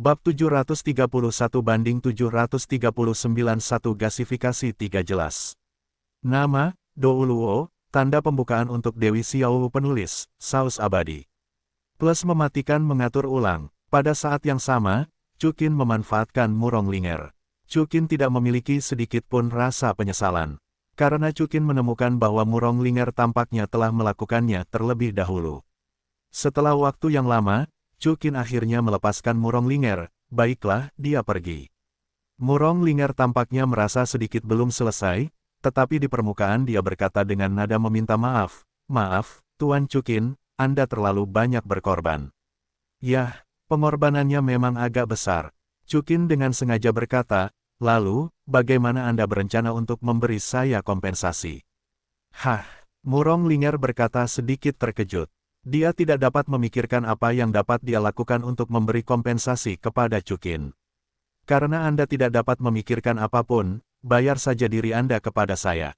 Bab 731 banding 739 1 gasifikasi 3 jelas. Nama, Douluo, tanda pembukaan untuk Dewi Xiaowu penulis, saus abadi. Plus mematikan mengatur ulang. Pada saat yang sama, Cukin memanfaatkan Murong Linger. Cukin tidak memiliki sedikit pun rasa penyesalan. Karena Cukin menemukan bahwa Murong Linger tampaknya telah melakukannya terlebih dahulu. Setelah waktu yang lama, Cukin akhirnya melepaskan Murong Linger. Baiklah, dia pergi. Murong Linger tampaknya merasa sedikit belum selesai, tetapi di permukaan dia berkata dengan nada meminta maaf. Maaf, Tuan Cukin, Anda terlalu banyak berkorban. Yah, pengorbanannya memang agak besar. Cukin dengan sengaja berkata, lalu, bagaimana Anda berencana untuk memberi saya kompensasi? Hah, Murong Linger berkata sedikit terkejut. Dia tidak dapat memikirkan apa yang dapat dia lakukan untuk memberi kompensasi kepada Cukin. Karena Anda tidak dapat memikirkan apapun, bayar saja diri Anda kepada saya.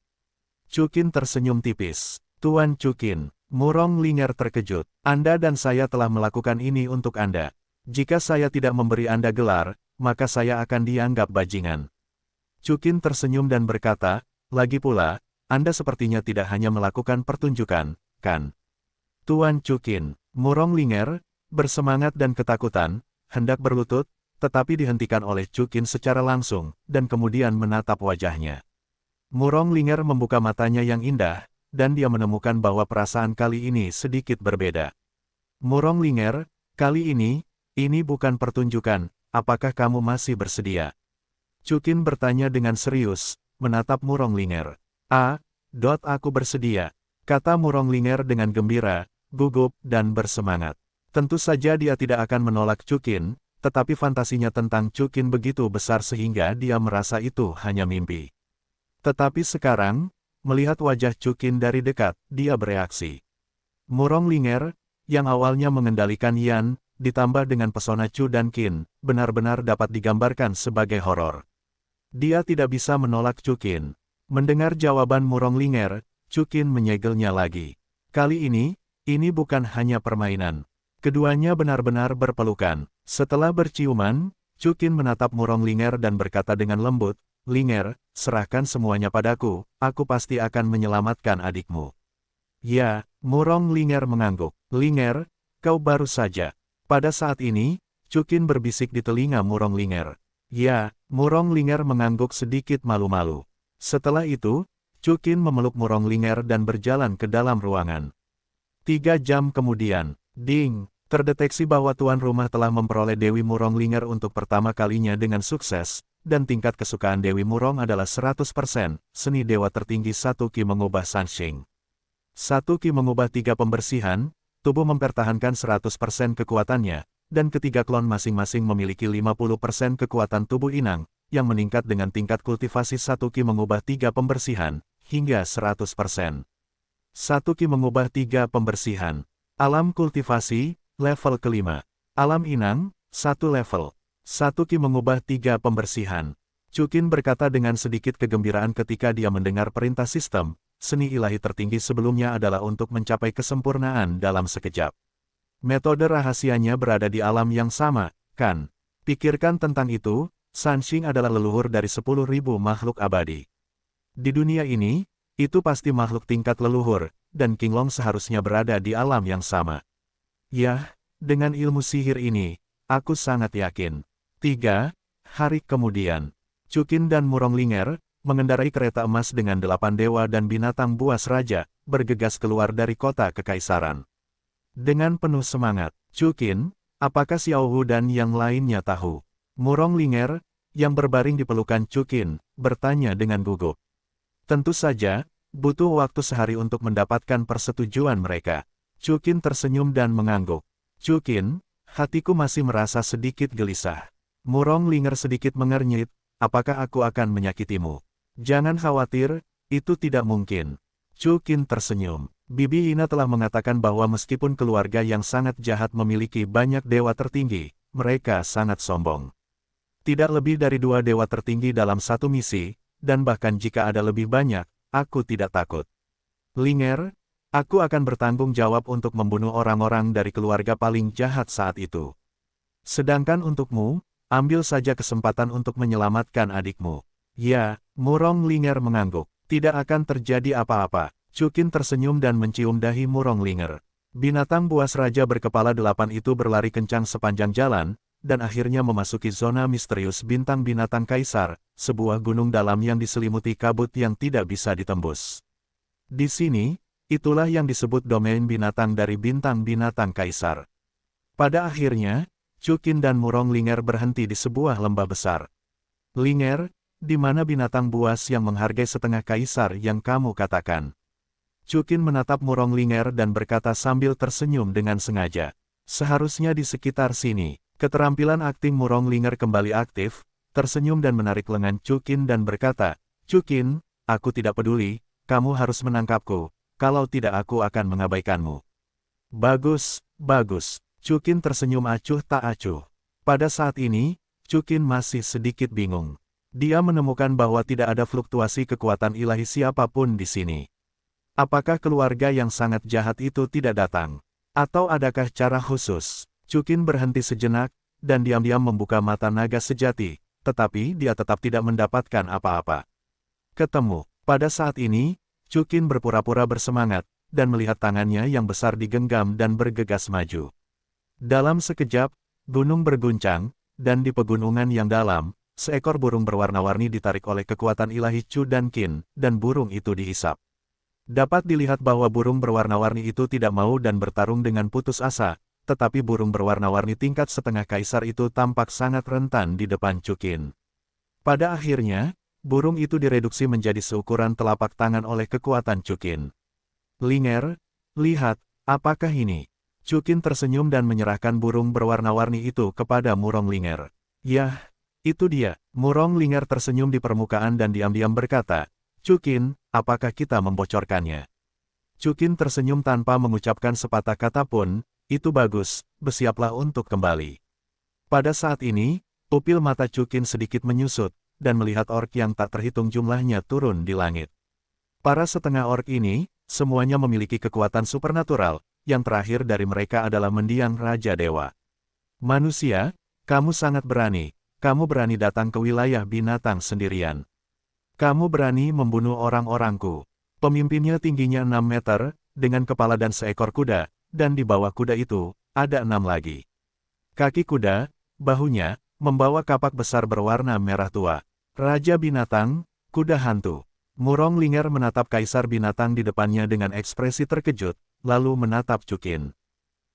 Cukin tersenyum tipis. Tuan Cukin, Murong Linger terkejut. Anda dan saya telah melakukan ini untuk Anda. Jika saya tidak memberi Anda gelar, maka saya akan dianggap bajingan. Cukin tersenyum dan berkata, lagi pula, Anda sepertinya tidak hanya melakukan pertunjukan, kan? Tuan Cukin, Murong Linger, bersemangat dan ketakutan, hendak berlutut, tetapi dihentikan oleh Cukin secara langsung, dan kemudian menatap wajahnya. Murong Linger membuka matanya yang indah, dan dia menemukan bahwa perasaan kali ini sedikit berbeda. Murong Linger, kali ini bukan pertunjukan, apakah kamu masih bersedia? Cukin bertanya dengan serius, menatap Murong Linger. Aku bersedia, kata Murong Linger dengan gembira, gugup, dan bersemangat. Tentu saja dia tidak akan menolak Cukin, tetapi fantasinya tentang Cukin begitu besar sehingga dia merasa itu hanya mimpi. Tetapi sekarang, melihat wajah Cukin dari dekat, dia bereaksi. Murong Linger, yang awalnya mengendalikan Yan, ditambah dengan pesona Chu dan Qin, benar-benar dapat digambarkan sebagai horor. Dia tidak bisa menolak Cukin. Mendengar jawaban Murong Linger, Cukin menyegelnya lagi. Kali ini bukan hanya permainan. Keduanya benar-benar berpelukan. Setelah berciuman, Cukin menatap Murong Linger dan berkata dengan lembut, Linger, serahkan semuanya padaku, aku pasti akan menyelamatkan adikmu. Ya, Murong Linger mengangguk. Linger, kau baru saja. Pada saat ini, Cukin berbisik di telinga Murong Linger. Ya, Murong Linger mengangguk sedikit malu-malu. Setelah itu, Cukin memeluk Murong Linger dan berjalan ke dalam ruangan. 3 jam kemudian, ding, terdeteksi bahwa tuan rumah telah memperoleh Dewi Murong Linger untuk pertama kalinya dengan sukses, dan tingkat kesukaan Dewi Murong adalah 100%, seni dewa tertinggi 1 Ki mengubah Sanxing. 1 Ki mengubah 3 pembersihan, tubuh mempertahankan 100% kekuatannya, dan ketiga klon masing-masing memiliki 50% kekuatan tubuh inang, yang meningkat dengan tingkat kultivasi 1 Ki mengubah 3 pembersihan, hingga 100%. 1 Ki mengubah 3 pembersihan. Alam kultivasi, level kelima. Alam inang, 1 level. 1 Ki mengubah 3 pembersihan. Cukin berkata dengan sedikit kegembiraan ketika dia mendengar perintah sistem, seni ilahi tertinggi sebelumnya adalah untuk mencapai kesempurnaan dalam sekejap. Metode rahasianya berada di alam yang sama, kan? Pikirkan tentang itu, Sanxing adalah leluhur dari 10.000 makhluk abadi. Di dunia ini, itu pasti makhluk tingkat leluhur, dan Qinglong seharusnya berada di alam yang sama. Yah, dengan ilmu sihir ini, aku sangat yakin. 3 hari kemudian, Cukin dan Murong Linger, mengendarai kereta emas dengan 8 dewa dan binatang buas raja, bergegas keluar dari kota kekaisaran. Dengan penuh semangat, Cukin, apakah Xiaowu dan yang lainnya tahu? Murong Linger, yang berbaring di pelukan Cukin, bertanya dengan gugup. Tentu saja, butuh waktu sehari untuk mendapatkan persetujuan mereka. Cukin tersenyum dan mengangguk. Cukin, hatiku masih merasa sedikit gelisah. Murong Linger sedikit mengernyit, apakah aku akan menyakitimu? Jangan khawatir, itu tidak mungkin. Cukin tersenyum. Bibi Ina telah mengatakan bahwa meskipun keluarga yang sangat jahat memiliki banyak dewa tertinggi, mereka sangat sombong. Tidak lebih dari 2 dewa tertinggi dalam satu misi, dan bahkan jika ada lebih banyak, aku tidak takut. Linger, aku akan bertanggung jawab untuk membunuh orang-orang dari keluarga paling jahat saat itu. Sedangkan untukmu, ambil saja kesempatan untuk menyelamatkan adikmu. Ya, Murong Linger mengangguk. Tidak akan terjadi apa-apa. Chukin tersenyum dan mencium dahi Murong Linger. Binatang buas raja berkepala 8 itu berlari kencang sepanjang jalan, dan akhirnya memasuki zona misterius bintang binatang kaisar, sebuah gunung dalam yang diselimuti kabut yang tidak bisa ditembus. Di sini, itulah yang disebut domain binatang dari bintang binatang kaisar. Pada akhirnya, Chukin dan Murong Linger berhenti di sebuah lembah besar. Linger, di mana binatang buas yang menghargai setengah kaisar yang kamu katakan? Chukin menatap Murong Linger dan berkata sambil tersenyum dengan sengaja. Seharusnya di sekitar sini. Keterampilan akting Murong Linger kembali aktif, tersenyum dan menarik lengan Chukin dan berkata, Chukin, aku tidak peduli, kamu harus menangkapku, kalau tidak aku akan mengabaikanmu. Bagus, bagus. Chukin tersenyum acuh tak acuh. Pada saat ini, Chukin masih sedikit bingung. Dia menemukan bahwa tidak ada fluktuasi kekuatan ilahi siapapun di sini. Apakah keluarga yang sangat jahat itu tidak datang? Atau adakah cara khusus? Chukin berhenti sejenak, dan diam-diam membuka mata naga sejati, tetapi dia tetap tidak mendapatkan apa-apa. Ketemu. Pada saat ini, Chukin berpura-pura bersemangat, dan melihat tangannya yang besar digenggam dan bergegas maju. Dalam sekejap, gunung berguncang, dan di pegunungan yang dalam, seekor burung berwarna-warni ditarik oleh kekuatan ilahi Chu dan Qin, dan burung itu dihisap. Dapat dilihat bahwa burung berwarna-warni itu tidak mau dan bertarung dengan putus asa, tetapi burung berwarna-warni tingkat setengah kaisar itu tampak sangat rentan di depan Chukin. Pada akhirnya, burung itu direduksi menjadi seukuran telapak tangan oleh kekuatan Chukin. Linger, lihat, apakah ini? Chukin tersenyum dan menyerahkan burung berwarna-warni itu kepada Murong Linger. Yah, itu dia. Murong Linger tersenyum di permukaan dan diam-diam berkata, Chukin, apakah kita membocorkannya? Chukin tersenyum tanpa mengucapkan sepatah kata pun, itu bagus, bersiaplah untuk kembali. Pada saat ini, pupil mata Chukin sedikit menyusut, dan melihat orc yang tak terhitung jumlahnya turun di langit. Para setengah orc ini, semuanya memiliki kekuatan supernatural, yang terakhir dari mereka adalah mendiang Raja Dewa. Manusia, kamu sangat berani. Kamu berani datang ke wilayah binatang sendirian. Kamu berani membunuh orang-orangku. Pemimpinnya tingginya 6 meter, dengan kepala dan seekor kuda, dan di bawah kuda itu, ada 6 lagi. Kaki kuda, bahunya, membawa kapak besar berwarna merah tua. Raja binatang, kuda hantu. Murong Linger menatap kaisar binatang di depannya dengan ekspresi terkejut, lalu menatap Chukin.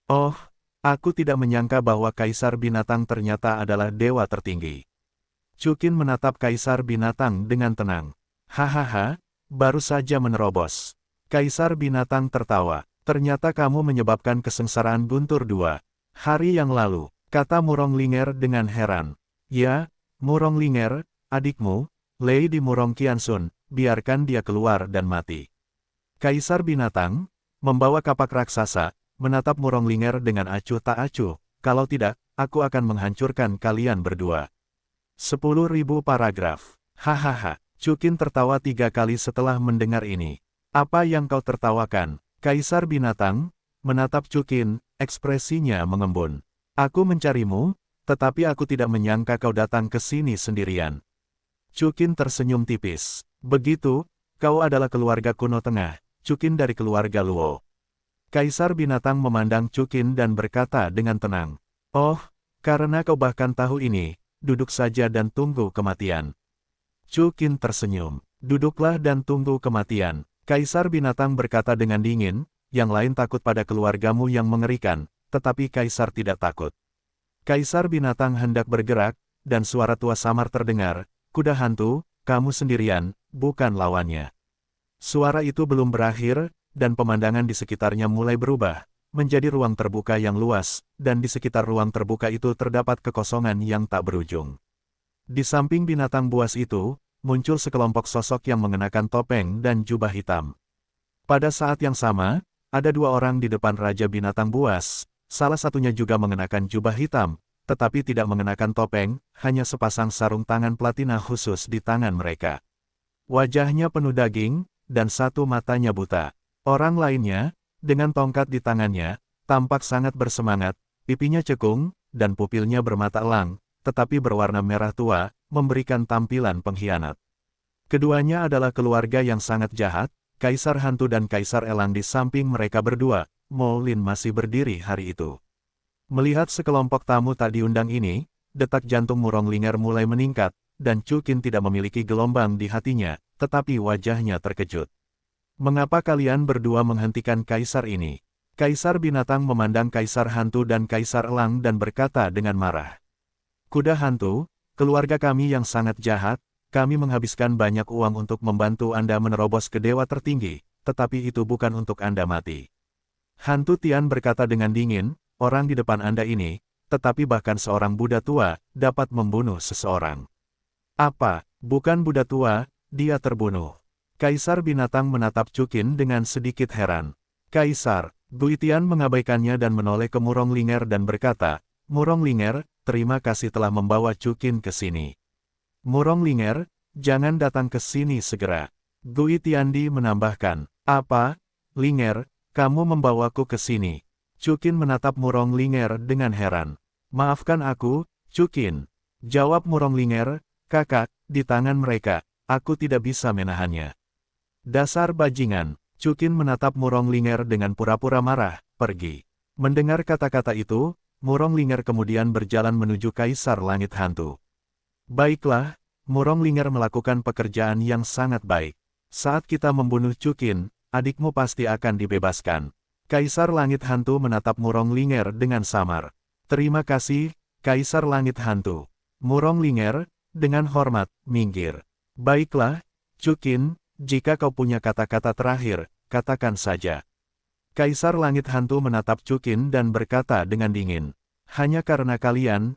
Oh, aku tidak menyangka bahwa kaisar binatang ternyata adalah dewa tertinggi. Chukin menatap kaisar binatang dengan tenang. Hahaha, baru saja menerobos. Kaisar binatang tertawa. Ternyata kamu menyebabkan kesengsaraan Guntur II. Hari yang lalu, kata Murong Linger dengan heran. Ya, Murong Linger, adikmu, Lady Murong Qianxun, biarkan dia keluar dan mati. Kaisar binatang, membawa kapak raksasa, menatap Murong Linger dengan acuh tak acuh, kalau tidak, aku akan menghancurkan kalian berdua. 10.000 paragraf. Hahaha, Chukin tertawa 3 kali setelah mendengar ini. Apa yang kau tertawakan? Kaisar binatang, menatap Chukin, ekspresinya mengembun. Aku mencarimu, tetapi aku tidak menyangka kau datang ke sini sendirian. Chukin tersenyum tipis. Begitu, kau adalah keluarga kuno tengah, Chukin dari keluarga Luo. Kaisar binatang memandang Chukin dan berkata dengan tenang. Oh, karena kau bahkan tahu ini, duduk saja dan tunggu kematian. Chukin tersenyum. Duduklah dan tunggu kematian. Kaisar binatang berkata dengan dingin, yang lain takut pada keluargamu yang mengerikan, tetapi Kaisar tidak takut. Kaisar binatang hendak bergerak, dan suara tua samar terdengar, kuda hantu, kamu sendirian, bukan lawannya. Suara itu belum berakhir, dan pemandangan di sekitarnya mulai berubah, menjadi ruang terbuka yang luas, dan di sekitar ruang terbuka itu terdapat kekosongan yang tak berujung. Di samping binatang buas itu, muncul sekelompok sosok yang mengenakan topeng dan jubah hitam. Pada saat yang sama, ada 2 orang di depan Raja Binatang Buas, salah satunya juga mengenakan jubah hitam, tetapi tidak mengenakan topeng, hanya sepasang sarung tangan platina khusus di tangan mereka. Wajahnya penuh daging, dan satu matanya buta. Orang lainnya, dengan tongkat di tangannya, tampak sangat bersemangat, pipinya cekung, dan pupilnya bermata elang, tetapi berwarna merah tua, memberikan tampilan pengkhianat. Keduanya adalah keluarga yang sangat jahat, Kaisar Hantu dan Kaisar Elang di samping mereka berdua, Mo Lin masih berdiri hari itu. Melihat sekelompok tamu tak diundang ini, detak jantung Murong Linger mulai meningkat, dan Chu Qin tidak memiliki gelombang di hatinya, tetapi wajahnya terkejut. Mengapa kalian berdua menghentikan Kaisar ini? Kaisar Binatang memandang Kaisar Hantu dan Kaisar Elang dan berkata dengan marah. Kuda Hantu, keluarga kami yang sangat jahat, kami menghabiskan banyak uang untuk membantu Anda menerobos ke dewa tertinggi, tetapi itu bukan untuk Anda mati. Hantu Tian berkata dengan dingin, orang di depan Anda ini, tetapi bahkan seorang Buddha tua, dapat membunuh seseorang. Apa, bukan Buddha tua, dia terbunuh. Kaisar Binatang menatap Chu Qin dengan sedikit heran. Kaisar, Gui Tian mengabaikannya dan menoleh ke Murong Linger dan berkata, Murong Linger, terima kasih telah membawa Chu Qin ke sini. Murong Linger, jangan datang ke sini segera. Gui Tiandi menambahkan, apa, Linger, kamu membawaku ke sini. Chu Qin menatap Murong Linger dengan heran. Maafkan aku, Chu Qin. Jawab Murong Linger, kakak, di tangan mereka, aku tidak bisa menahannya. Dasar bajingan, Chu Qin menatap Murong Linger dengan pura-pura marah, pergi. Mendengar kata-kata itu, Murong Linger kemudian berjalan menuju Kaisar Langit Hantu. Baiklah, Murong Linger melakukan pekerjaan yang sangat baik. Saat kita membunuh Chu Qin, adikmu pasti akan dibebaskan. Kaisar Langit Hantu menatap Murong Linger dengan samar. Terima kasih, Kaisar Langit Hantu. Murong Linger, dengan hormat, minggir. Baiklah, Chu Qin, jika kau punya kata-kata terakhir, katakan saja. Kaisar Langit Hantu menatap Chu Qin dan berkata dengan dingin. Hanya karena kalian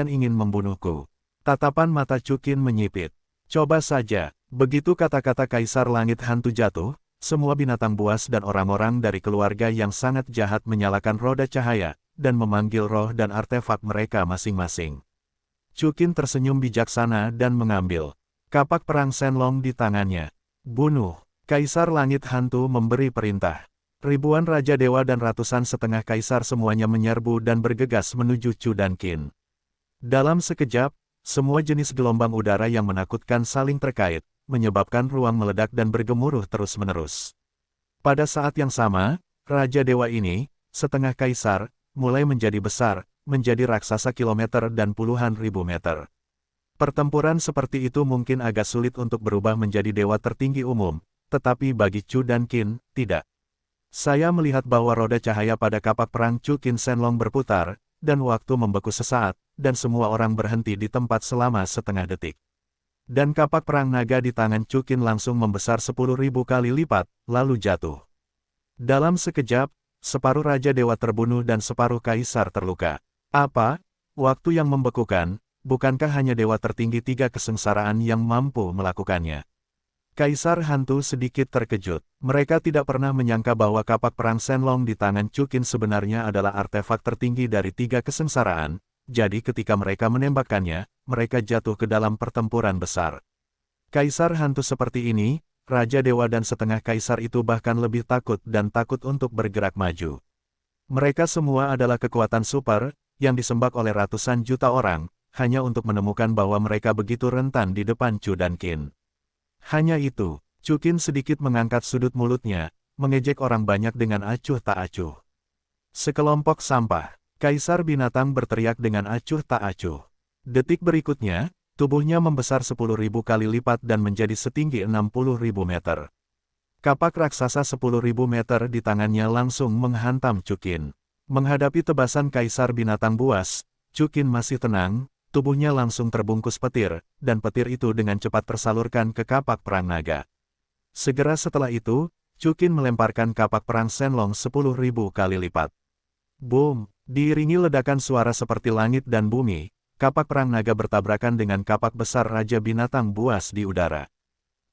ingin membunuhku. Tatapan mata Chu Qin menyipit. Coba saja, begitu kata-kata Kaisar Langit Hantu jatuh, semua binatang buas dan orang-orang dari keluarga yang sangat jahat menyalakan roda cahaya, dan memanggil roh dan artefak mereka masing-masing. Chu Qin tersenyum bijaksana dan mengambil kapak perang Shenlong di tangannya. Bunuh. Kaisar Langit Hantu memberi perintah. Ribuan Raja Dewa dan ratusan setengah Kaisar semuanya menyerbu dan bergegas menuju Chu dan Qin. Dalam sekejap, semua jenis gelombang udara yang menakutkan saling terkait, menyebabkan ruang meledak dan bergemuruh terus-menerus. Pada saat yang sama, Raja Dewa ini, setengah Kaisar, mulai menjadi besar, menjadi raksasa kilometer dan puluhan ribu meter. Pertempuran seperti itu mungkin agak sulit untuk berubah menjadi dewa tertinggi umum, tetapi bagi Chu dan Qin, tidak. Saya melihat bahwa roda cahaya pada kapak perang Chu Qin Shenlong berputar, dan waktu membeku sesaat, dan semua orang berhenti di tempat selama setengah detik. Dan kapak perang naga di tangan Chu Qin langsung membesar 10.000 kali lipat, lalu jatuh. Dalam sekejap, separuh Raja Dewa terbunuh dan separuh Kaisar terluka. Apa? Waktu yang membekukan, bukankah hanya dewa tertinggi 3 kesengsaraan yang mampu melakukannya? Kaisar Hantu sedikit terkejut. Mereka tidak pernah menyangka bahwa kapak perang Shenlong di tangan Chu Qin sebenarnya adalah artefak tertinggi dari 3 kesengsaraan, jadi ketika mereka menembakkannya, mereka jatuh ke dalam pertempuran besar. Kaisar Hantu seperti ini, Raja Dewa dan setengah Kaisar itu bahkan lebih takut dan takut untuk bergerak maju. Mereka semua adalah kekuatan super, yang disembah oleh ratusan juta orang, hanya untuk menemukan bahwa mereka begitu rentan di depan Chu dan Qin. Hanya itu, Chu Qin sedikit mengangkat sudut mulutnya, mengejek orang banyak dengan acuh tak acuh. Sekelompok sampah, Kaisar Binatang berteriak dengan acuh tak acuh. Detik berikutnya, tubuhnya membesar 10.000 kali lipat dan menjadi setinggi 60.000 meter. Kapak raksasa 10.000 meter di tangannya langsung menghantam Chu Qin. Menghadapi tebasan Kaisar Binatang buas, Chu Qin masih tenang. Tubuhnya langsung terbungkus petir, dan petir itu dengan cepat tersalurkan ke kapak perang naga. Segera setelah itu, Chu Qin melemparkan kapak perang Shenlong 10.000 kali lipat. Boom! Diiringi ledakan suara seperti langit dan bumi, kapak perang naga bertabrakan dengan kapak besar Raja Binatang buas di udara.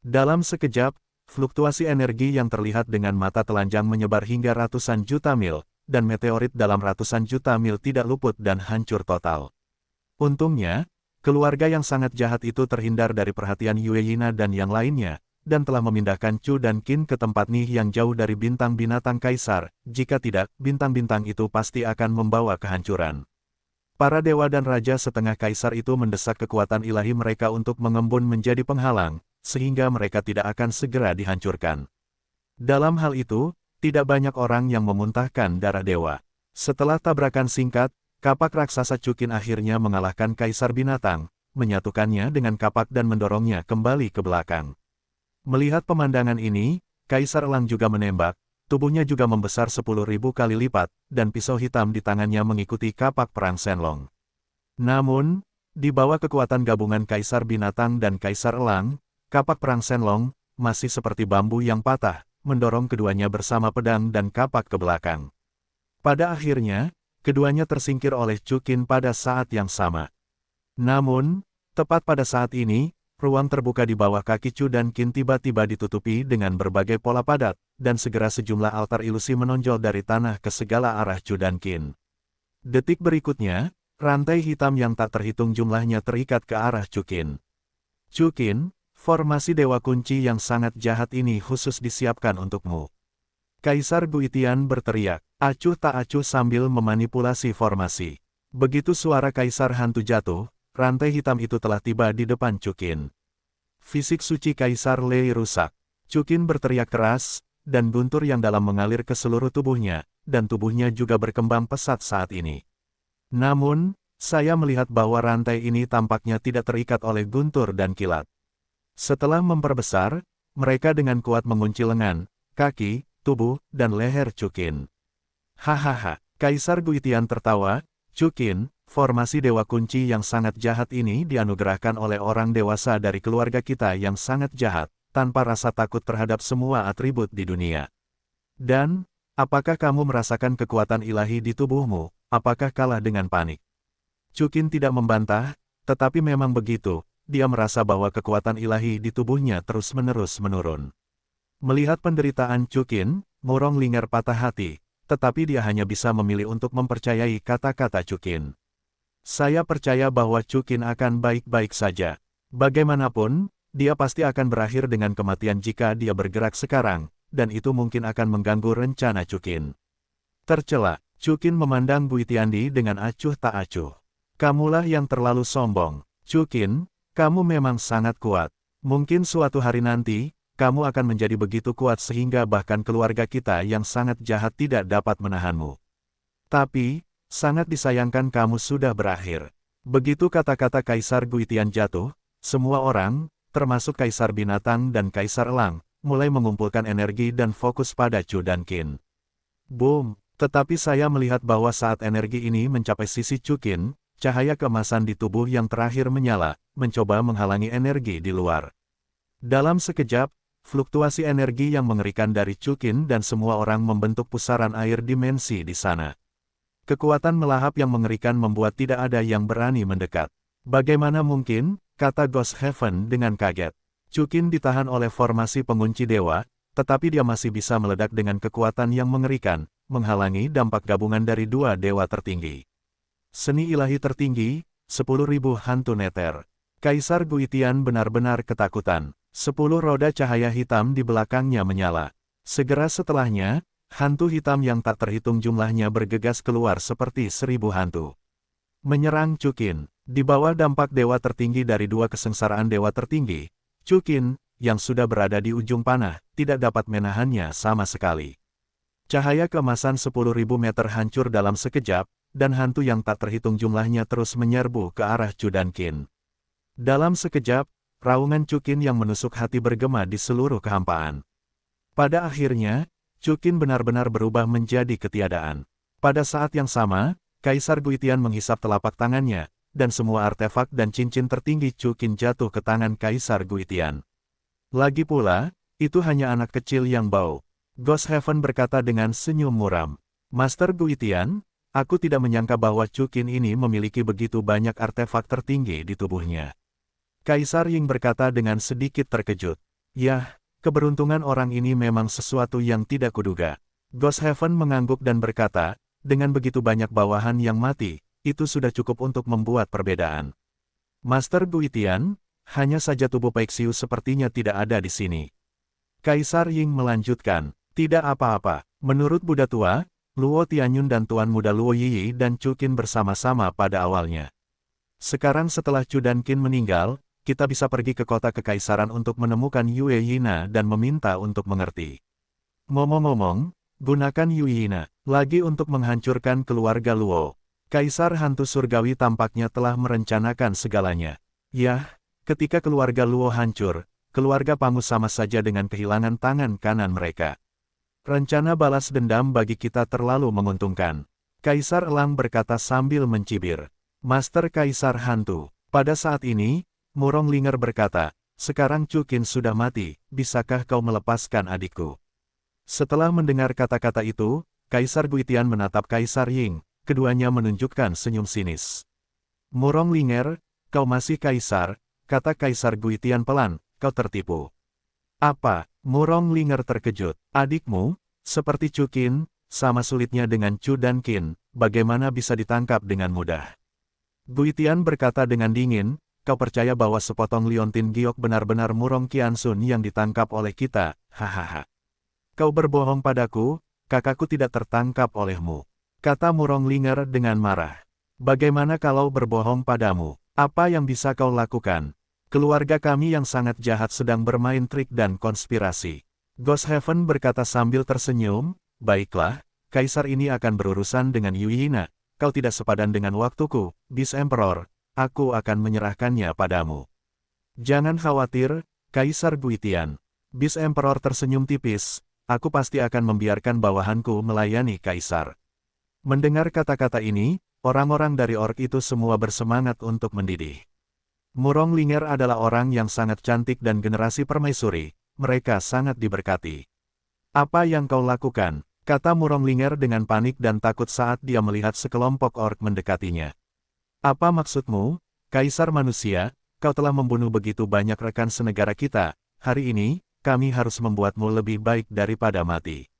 Dalam sekejap, fluktuasi energi yang terlihat dengan mata telanjang menyebar hingga ratusan juta mil, dan meteorit dalam ratusan juta mil tidak luput dan hancur total. Untungnya, keluarga yang sangat jahat itu terhindar dari perhatian Yue Yina dan yang lainnya, dan telah memindahkan Chu dan Qin ke tempat nih yang jauh dari bintang binatang Kaisar, jika tidak, bintang-bintang itu pasti akan membawa kehancuran. Para dewa dan raja setengah kaisar itu mendesak kekuatan ilahi mereka untuk mengembun menjadi penghalang, sehingga mereka tidak akan segera dihancurkan. Dalam hal itu, tidak banyak orang yang memuntahkan darah dewa. Setelah tabrakan singkat, kapak raksasa Chukin akhirnya mengalahkan kaisar binatang, menyatukannya dengan kapak dan mendorongnya kembali ke belakang. Melihat pemandangan ini, Kaisar Elang juga menembak, tubuhnya juga membesar 10.000 kali lipat, dan pisau hitam di tangannya mengikuti kapak perang Shenlong. Namun, di bawah kekuatan gabungan Kaisar Binatang dan Kaisar Elang, kapak perang Shenlong masih seperti bambu yang patah, mendorong keduanya bersama pedang dan kapak ke belakang. Pada akhirnya, keduanya tersingkir oleh Chukin pada saat yang sama. Namun, tepat pada saat ini, ruang terbuka di bawah kaki Chu dan Qin tiba-tiba ditutupi dengan berbagai pola padat, dan segera sejumlah altar ilusi menonjol dari tanah ke segala arah Chu dan Qin. Detik berikutnya, rantai hitam yang tak terhitung jumlahnya terikat ke arah Chu Qin. Chu Qin, formasi dewa kunci yang sangat jahat ini khusus disiapkan untukmu. Kaisar Guitian berteriak, acuh tak acuh sambil memanipulasi formasi. Begitu suara Kaisar Hantu jatuh, rantai hitam itu telah tiba di depan Chu Qin. Fisik suci Kaisar Lei rusak. Chu Qin berteriak keras, dan guntur yang dalam mengalir ke seluruh tubuhnya, dan tubuhnya juga berkembang pesat saat ini. Namun, saya melihat bahwa rantai ini tampaknya tidak terikat oleh guntur dan kilat. Setelah memperbesar, mereka dengan kuat mengunci lengan, kaki, tubuh, dan leher Chu Qin. Hahaha, Kaisar Guitian tertawa. Chu Qin, formasi dewa kunci yang sangat jahat ini dianugerahkan oleh orang dewasa dari keluarga kita yang sangat jahat, tanpa rasa takut terhadap semua atribut di dunia. Dan, apakah kamu merasakan kekuatan ilahi di tubuhmu? Apakah kalah dengan panik? Chu Qin tidak membantah, tetapi memang begitu, dia merasa bahwa kekuatan ilahi di tubuhnya terus-menerus menurun. Melihat penderitaan Chu Qin, Murong Ling'er patah hati, tetapi dia hanya bisa memilih untuk mempercayai kata-kata Chu Qin. Saya percaya bahwa Chu Qin akan baik-baik saja. Bagaimanapun, dia pasti akan berakhir dengan kematian jika dia bergerak sekarang, dan itu mungkin akan mengganggu rencana Chu Qin. Tercela, Chu Qin memandang Guitiandi dengan acuh tak acuh. Kamulah yang terlalu sombong. Chu Qin, kamu memang sangat kuat. Mungkin suatu hari nanti, kamu akan menjadi begitu kuat sehingga bahkan keluarga kita yang sangat jahat tidak dapat menahanmu. Tapi, sangat disayangkan kamu sudah berakhir. Begitu kata-kata Kaisar Guitian jatuh, semua orang, termasuk Kaisar Binatang dan Kaisar Elang, mulai mengumpulkan energi dan fokus pada Chu dan Qin. Boom! Tetapi saya melihat bahwa saat energi ini mencapai sisi Chu Qin, cahaya keemasan di tubuh yang terakhir menyala, mencoba menghalangi energi di luar. Dalam sekejap, fluktuasi energi yang mengerikan dari Chu Qin dan semua orang membentuk pusaran air dimensi di sana. Kekuatan melahap yang mengerikan membuat tidak ada yang berani mendekat. Bagaimana mungkin, kata Ghost Heaven dengan kaget. Chu Qin ditahan oleh formasi pengunci dewa, tetapi dia masih bisa meledak dengan kekuatan yang mengerikan, menghalangi dampak gabungan dari dua dewa tertinggi. Seni ilahi tertinggi, 10.000 hantu neter. Kaisar Guitian benar-benar ketakutan. 10 roda cahaya hitam di belakangnya menyala. Segera setelahnya, hantu hitam yang tak terhitung jumlahnya bergegas keluar seperti 1000 hantu. Menyerang Chu Qin. Di bawah dampak dewa tertinggi dari dua kesengsaraan dewa tertinggi, Chu Qin, yang sudah berada di ujung panah, tidak dapat menahannya sama sekali. Cahaya keemasan 10.000 meter hancur dalam sekejap, dan hantu yang tak terhitung jumlahnya terus menyerbu ke arah Chu dan Qin. Dalam sekejap, raungan Chu Qin yang menusuk hati bergema di seluruh kehampaan. Pada akhirnya, Chu Qin benar-benar berubah menjadi ketiadaan. Pada saat yang sama, Kaisar Guitian menghisap telapak tangannya, dan semua artefak dan cincin tertinggi Chu Qin jatuh ke tangan Kaisar Guitian. Lagi pula, itu hanya anak kecil yang bau. Ghost Heaven berkata dengan senyum muram. Master Guitian, aku tidak menyangka bahwa Chu Qin ini memiliki begitu banyak artefak tertinggi di tubuhnya. Kaisar Ying berkata dengan sedikit terkejut. Yah, keberuntungan orang ini memang sesuatu yang tidak kuduga. Ghost Heaven mengangguk dan berkata, dengan begitu banyak bawahan yang mati, itu sudah cukup untuk membuat perbedaan. Master Guitian, hanya saja tubuh Paixiu sepertinya tidak ada di sini. Kaisar Ying melanjutkan, tidak apa-apa. Menurut Buddha tua, Luo Tianyun dan Tuan Muda Luo Yiyi dan Chu Qin bersama-sama pada awalnya. Sekarang setelah Chu dan Qin meninggal, kita bisa pergi ke kota kekaisaran untuk menemukan Yue Yina dan meminta untuk mengerti. Ngomong-ngomong, gunakan Yue Yina lagi untuk menghancurkan keluarga Luo. Kaisar hantu surgawi tampaknya telah merencanakan segalanya. Yah, ketika keluarga Luo hancur, keluarga Pangu sama saja dengan kehilangan tangan kanan mereka. Rencana balas dendam bagi kita terlalu menguntungkan. Kaisar Elang berkata sambil mencibir. Master Kaisar Hantu. Pada saat ini, Murong Linger berkata, sekarang Chu Qin sudah mati, bisakah kau melepaskan adikku? Setelah mendengar kata-kata itu, Kaisar Guitian menatap Kaisar Ying, keduanya menunjukkan senyum sinis. Murong Linger, kau masih Kaisar, kata Kaisar Guitian pelan, kau tertipu. Apa? Murong Linger terkejut. Adikmu, seperti Chu Qin, sama sulitnya dengan Chu dan Qin, bagaimana bisa ditangkap dengan mudah? Guitian berkata dengan dingin, kau percaya bahwa sepotong liontin giok benar-benar Murong Qiansun yang ditangkap oleh kita, hahaha. Kau berbohong padaku, kakakku tidak tertangkap olehmu. Kata Murong Linger dengan marah. Bagaimana kalau berbohong padamu? Apa yang bisa kau lakukan? Keluarga kami yang sangat jahat sedang bermain trik dan konspirasi. Ghost Heaven berkata sambil tersenyum, baiklah, Kaisar ini akan berurusan dengan Yue Yina. Kau tidak sepadan dengan waktuku, Beast Emperor, aku akan menyerahkannya padamu. Jangan khawatir, Kaisar Guitian. Beast Emperor tersenyum tipis, aku pasti akan membiarkan bawahanku melayani Kaisar. Mendengar kata-kata ini, orang-orang dari orc itu semua bersemangat untuk mendidih. Murong Linger adalah orang yang sangat cantik dan generasi permaisuri, mereka sangat diberkati. Apa yang kau lakukan? Kata Murong Linger dengan panik dan takut saat dia melihat sekelompok orc mendekatinya. Apa maksudmu, Kaisar Manusia, kau telah membunuh begitu banyak rekan senegara kita, hari ini, kami harus membuatmu lebih baik daripada mati.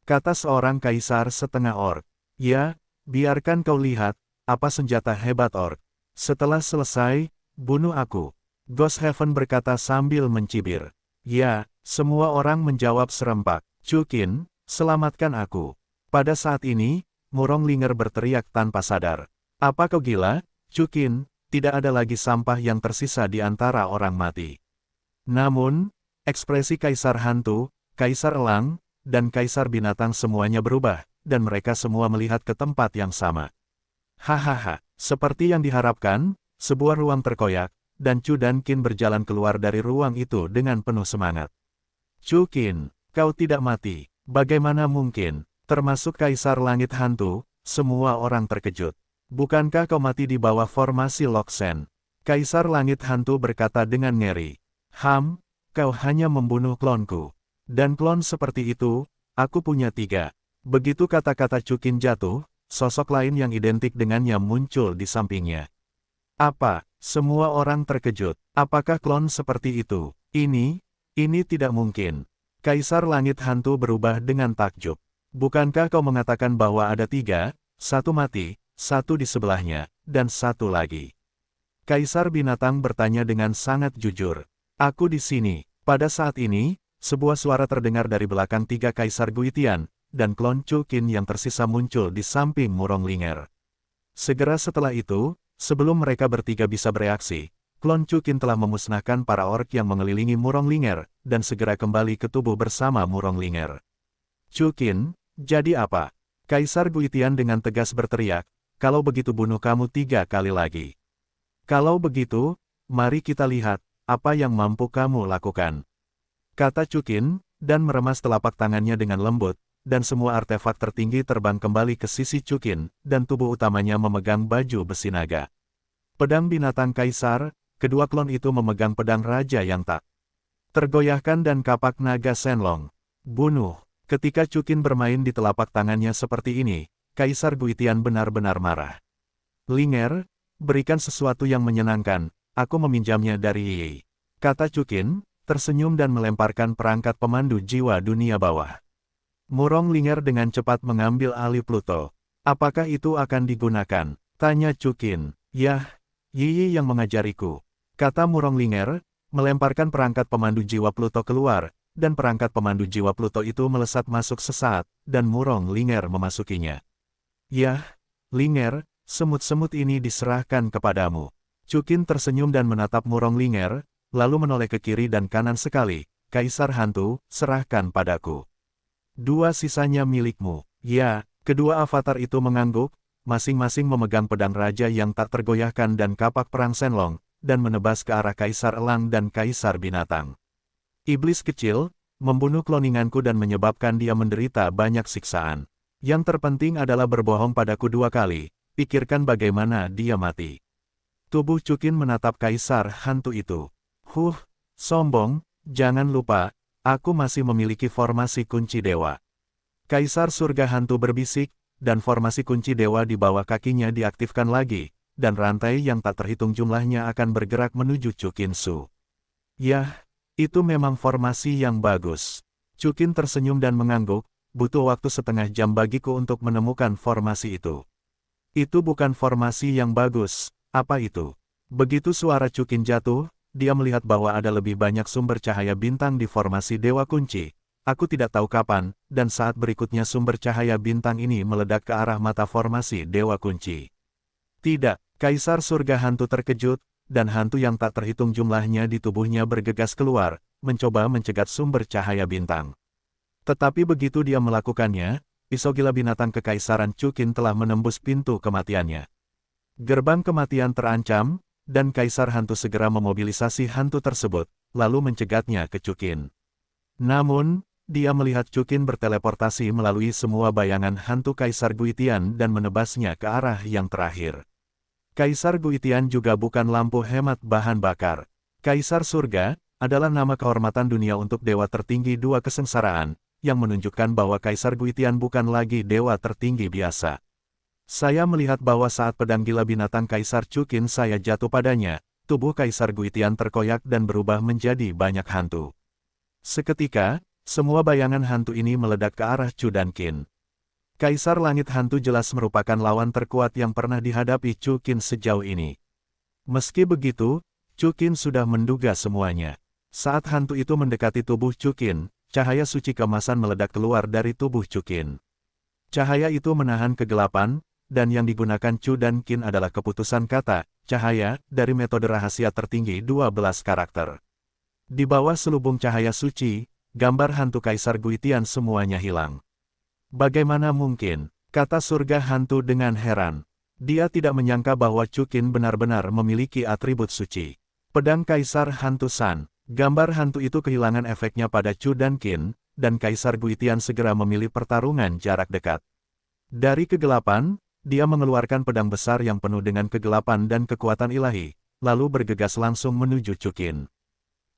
Kata seorang Kaisar setengah orc. Ya, biarkan kau lihat, apa senjata hebat orc. Setelah selesai, bunuh aku. Ghost Heaven berkata sambil mencibir. Ya, semua orang menjawab serempak. Chu Qin, selamatkan aku. Pada saat ini, Murong Linger berteriak tanpa sadar. Apa kau gila, Chu Qin? Tidak ada lagi sampah yang tersisa di antara orang mati. Namun, ekspresi Kaisar Hantu, Kaisar Elang, dan Kaisar Binatang semuanya berubah, dan mereka semua melihat ke tempat yang sama. Hahaha, seperti yang diharapkan, sebuah ruang terkoyak, dan Chu dan Qin berjalan keluar dari ruang itu dengan penuh semangat. Chu Qin, kau tidak mati. Bagaimana mungkin? Termasuk Kaisar Langit Hantu, semua orang terkejut. Bukankah kau mati di bawah formasi Loksen? Kaisar Langit Hantu berkata dengan ngeri. Kau hanya membunuh klonku. Dan klon seperti itu, aku punya 3. Begitu kata-kata Chu Qin jatuh, sosok lain yang identik dengannya muncul di sampingnya. Apa? Semua orang terkejut. Apakah klon seperti itu? Ini tidak mungkin. Kaisar Langit Hantu berubah dengan takjub. Bukankah kau mengatakan bahwa ada 3, 1 mati, 1 di sebelahnya, dan 1 lagi? Kaisar Binatang bertanya dengan sangat jujur. Aku di sini. Pada saat ini, sebuah suara terdengar dari belakang 3 Kaisar Guitian, dan klon Chu Qin yang tersisa muncul di samping Murong Linger. Segera setelah itu, sebelum mereka bertiga bisa bereaksi, klon Chu Qin telah memusnahkan para orc yang mengelilingi Murong Linger, dan segera kembali ke tubuh bersama Murong Linger. Chu Qin, jadi apa? Kaisar Guitian dengan tegas berteriak, kalau begitu bunuh kamu 3 kali lagi. Kalau begitu, mari kita lihat, apa yang mampu kamu lakukan. Kata Chu Qin, dan meremas telapak tangannya dengan lembut, dan semua artefak tertinggi terbang kembali ke sisi Chu Qin, dan tubuh utamanya memegang baju besi naga. Pedang binatang kaisar, kedua klon itu memegang pedang raja yang tak tergoyahkan dan kapak naga Shenlong. Bunuh. Ketika Chu Qin bermain di telapak tangannya seperti ini, Kaisar Guitian benar-benar marah. Linger, berikan sesuatu yang menyenangkan, aku meminjamnya dari Yi. Kata Chu Qin, tersenyum dan melemparkan perangkat pemandu jiwa dunia bawah. Murong Linger dengan cepat mengambil alih Pluto. Apakah itu akan digunakan? Tanya Chu Qin. Yah, Yi yang mengajariku. Kata Murong Linger, melemparkan perangkat pemandu jiwa Pluto keluar, dan perangkat pemandu jiwa Pluto itu melesat masuk sesaat, dan Murong Linger memasukinya. Yah, Linger, semut-semut ini diserahkan kepadamu. Cukin tersenyum dan menatap Murong Linger, lalu menoleh ke kiri dan kanan sekali. Kaisar Hantu, serahkan padaku. Dua sisanya milikmu. Ya, kedua avatar itu mengangguk, masing-masing memegang pedang raja yang tak tergoyahkan dan kapak perang Shenlong, dan menebas ke arah Kaisar Elang dan Kaisar Binatang. Iblis kecil, membunuh kloninganku dan menyebabkan dia menderita banyak siksaan. Yang terpenting adalah berbohong padaku 2 kali, pikirkan bagaimana dia mati. Tubuh Cukin menatap Kaisar Hantu itu. Sombong, jangan lupa, aku masih memiliki formasi kunci dewa. Kaisar Surga Hantu berbisik, dan formasi kunci dewa di bawah kakinya diaktifkan lagi, dan rantai yang tak terhitung jumlahnya akan bergerak menuju Cukin Su. Yah, itu memang formasi yang bagus. Cukin tersenyum dan mengangguk, butuh waktu setengah jam bagiku untuk menemukan formasi itu. Itu bukan formasi yang bagus, apa itu? Begitu suara Cukin jatuh, dia melihat bahwa ada lebih banyak sumber cahaya bintang di formasi Dewa Kunci. Aku tidak tahu kapan, dan saat berikutnya sumber cahaya bintang ini meledak ke arah mata formasi Dewa Kunci. Tidak, Kaisar Surga Hantu terkejut, dan hantu yang tak terhitung jumlahnya di tubuhnya bergegas keluar, mencoba mencegat sumber cahaya bintang. Tetapi begitu dia melakukannya, pisau gila binatang Kekaisaran Cukin telah menembus pintu kematiannya. Gerbang kematian terancam, dan Kaisar Hantu segera memobilisasi hantu tersebut, lalu mencegatnya ke Cukin. Namun, dia melihat Cukin berteleportasi melalui semua bayangan hantu Kaisar Guitian dan menebasnya ke arah yang terakhir. Kaisar Guitian juga bukan lampu hemat bahan bakar. Kaisar Surga adalah nama kehormatan dunia untuk dewa tertinggi 2 kesengsaraan, yang menunjukkan bahwa Kaisar Guitian bukan lagi dewa tertinggi biasa. Saya melihat bahwa saat pedang gila binatang Kaisar Cukin saya jatuh padanya, tubuh Kaisar Guitian terkoyak dan berubah menjadi banyak hantu. Seketika, semua bayangan hantu ini meledak ke arah Chu dan Qin. Kaisar Langit Hantu jelas merupakan lawan terkuat yang pernah dihadapi Cukin sejauh ini. Meski begitu, Cukin sudah menduga semuanya. Saat hantu itu mendekati tubuh Cukin, cahaya suci keemasan meledak keluar dari tubuh Cukin. Cahaya itu menahan kegelapan, dan yang digunakan Chu dan Qin adalah keputusan kata, cahaya, dari metode rahasia tertinggi 12 karakter. Di bawah selubung cahaya suci, gambar hantu Kaisar Guitian semuanya hilang. Bagaimana mungkin? Kata Surga Hantu dengan heran. Dia tidak menyangka bahwa Cukin benar-benar memiliki atribut suci. Pedang Kaisar Hantu San. Gambar hantu itu kehilangan efeknya pada Chu dan Qin, dan Kaisar Guitian segera memilih pertarungan jarak dekat. Dari kegelapan, dia mengeluarkan pedang besar yang penuh dengan kegelapan dan kekuatan ilahi, lalu bergegas langsung menuju Cukin.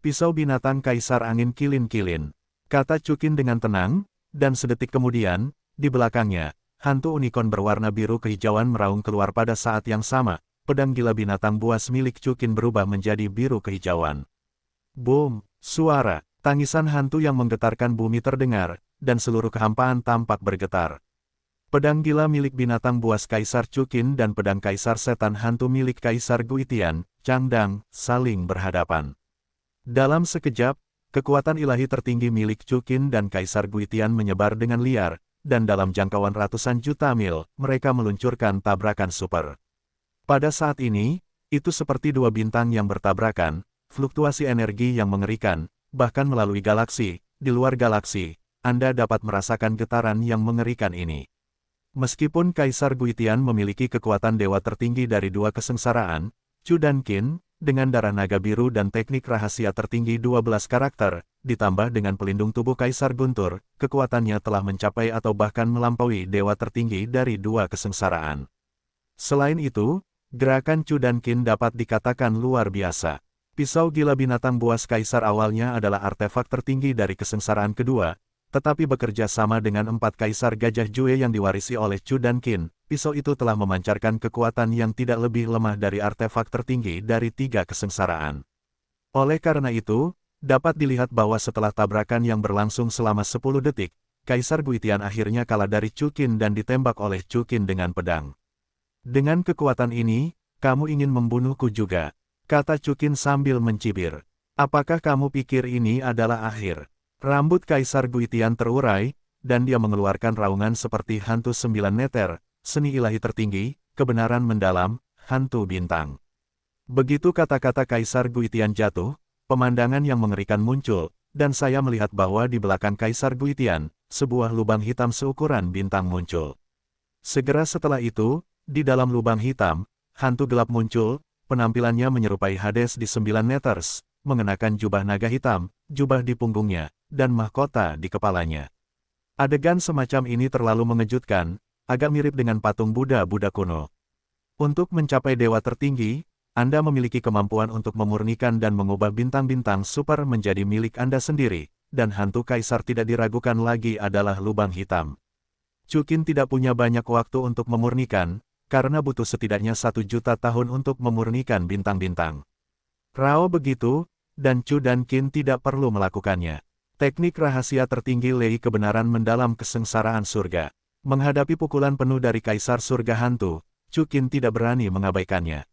Pisau binatang Kaisar Angin Kilin-Kilin, kata Cukin dengan tenang, dan sedetik kemudian, di belakangnya, hantu unicorn berwarna biru kehijauan meraung keluar pada saat yang sama, pedang gila binatang buas milik Cukin berubah menjadi biru kehijauan. Boom! Suara, tangisan hantu yang menggetarkan bumi terdengar, dan seluruh kehampaan tampak bergetar. Pedang gila milik binatang buas Kaisar Cukin dan pedang Kaisar Setan Hantu milik Kaisar Guitian, Changdang, saling berhadapan. Dalam sekejap, kekuatan ilahi tertinggi milik Cukin dan Kaisar Guitian menyebar dengan liar, dan dalam jangkauan ratusan juta mil, mereka meluncurkan tabrakan super. Pada saat ini, itu seperti 2 bintang yang bertabrakan, fluktuasi energi yang mengerikan, bahkan melalui galaksi, di luar galaksi, Anda dapat merasakan getaran yang mengerikan ini. Meskipun Kaisar Guitian memiliki kekuatan dewa tertinggi dari 2 kesengsaraan, Chu dan Qin, dengan darah naga biru dan teknik rahasia tertinggi 12 karakter, ditambah dengan pelindung tubuh Kaisar Guntur, kekuatannya telah mencapai atau bahkan melampaui dewa tertinggi dari 2 kesengsaraan. Selain itu, gerakan Chu dan Qin dapat dikatakan luar biasa. Pisau gila binatang buas Kaisar awalnya adalah artefak tertinggi dari kesengsaraan kedua, tetapi bekerja sama dengan 4 Kaisar Gajah Jue yang diwarisi oleh Chu dan Qin, pisau itu telah memancarkan kekuatan yang tidak lebih lemah dari artefak tertinggi dari 3 kesengsaraan. Oleh karena itu, dapat dilihat bahwa setelah tabrakan yang berlangsung selama 10 detik, Kaisar Guitian akhirnya kalah dari Cukin dan ditembak oleh Cukin dengan pedang. Dengan kekuatan ini, kamu ingin membunuhku juga, kata Cukin sambil mencibir. Apakah kamu pikir ini adalah akhir? Rambut Kaisar Guitian terurai, dan dia mengeluarkan raungan seperti hantu 9 meter, seni ilahi tertinggi, kebenaran mendalam, hantu bintang. Begitu kata-kata Kaisar Guitian jatuh, pemandangan yang mengerikan muncul, dan saya melihat bahwa di belakang Kaisar Guitian, sebuah lubang hitam seukuran bintang muncul. Segera setelah itu, di dalam lubang hitam, hantu gelap muncul, penampilannya menyerupai Hades di 9 meters, mengenakan jubah naga hitam, jubah di punggungnya, dan mahkota di kepalanya. Adegan semacam ini terlalu mengejutkan, agak mirip dengan patung Buddha-Buddha kuno. Untuk mencapai dewa tertinggi, Anda memiliki kemampuan untuk memurnikan dan mengubah bintang-bintang super menjadi milik Anda sendiri, dan hantu kaisar tidak diragukan lagi adalah lubang hitam. Chukin tidak punya banyak waktu untuk memurnikan, karena butuh setidaknya 1 juta tahun untuk memurnikan bintang-bintang. Rao begitu, dan Chu dan Qin tidak perlu melakukannya. Teknik rahasia tertinggi Lei kebenaran mendalam kesengsaraan surga. Menghadapi pukulan penuh dari Kaisar Surga Hantu, Chu Qin tidak berani mengabaikannya.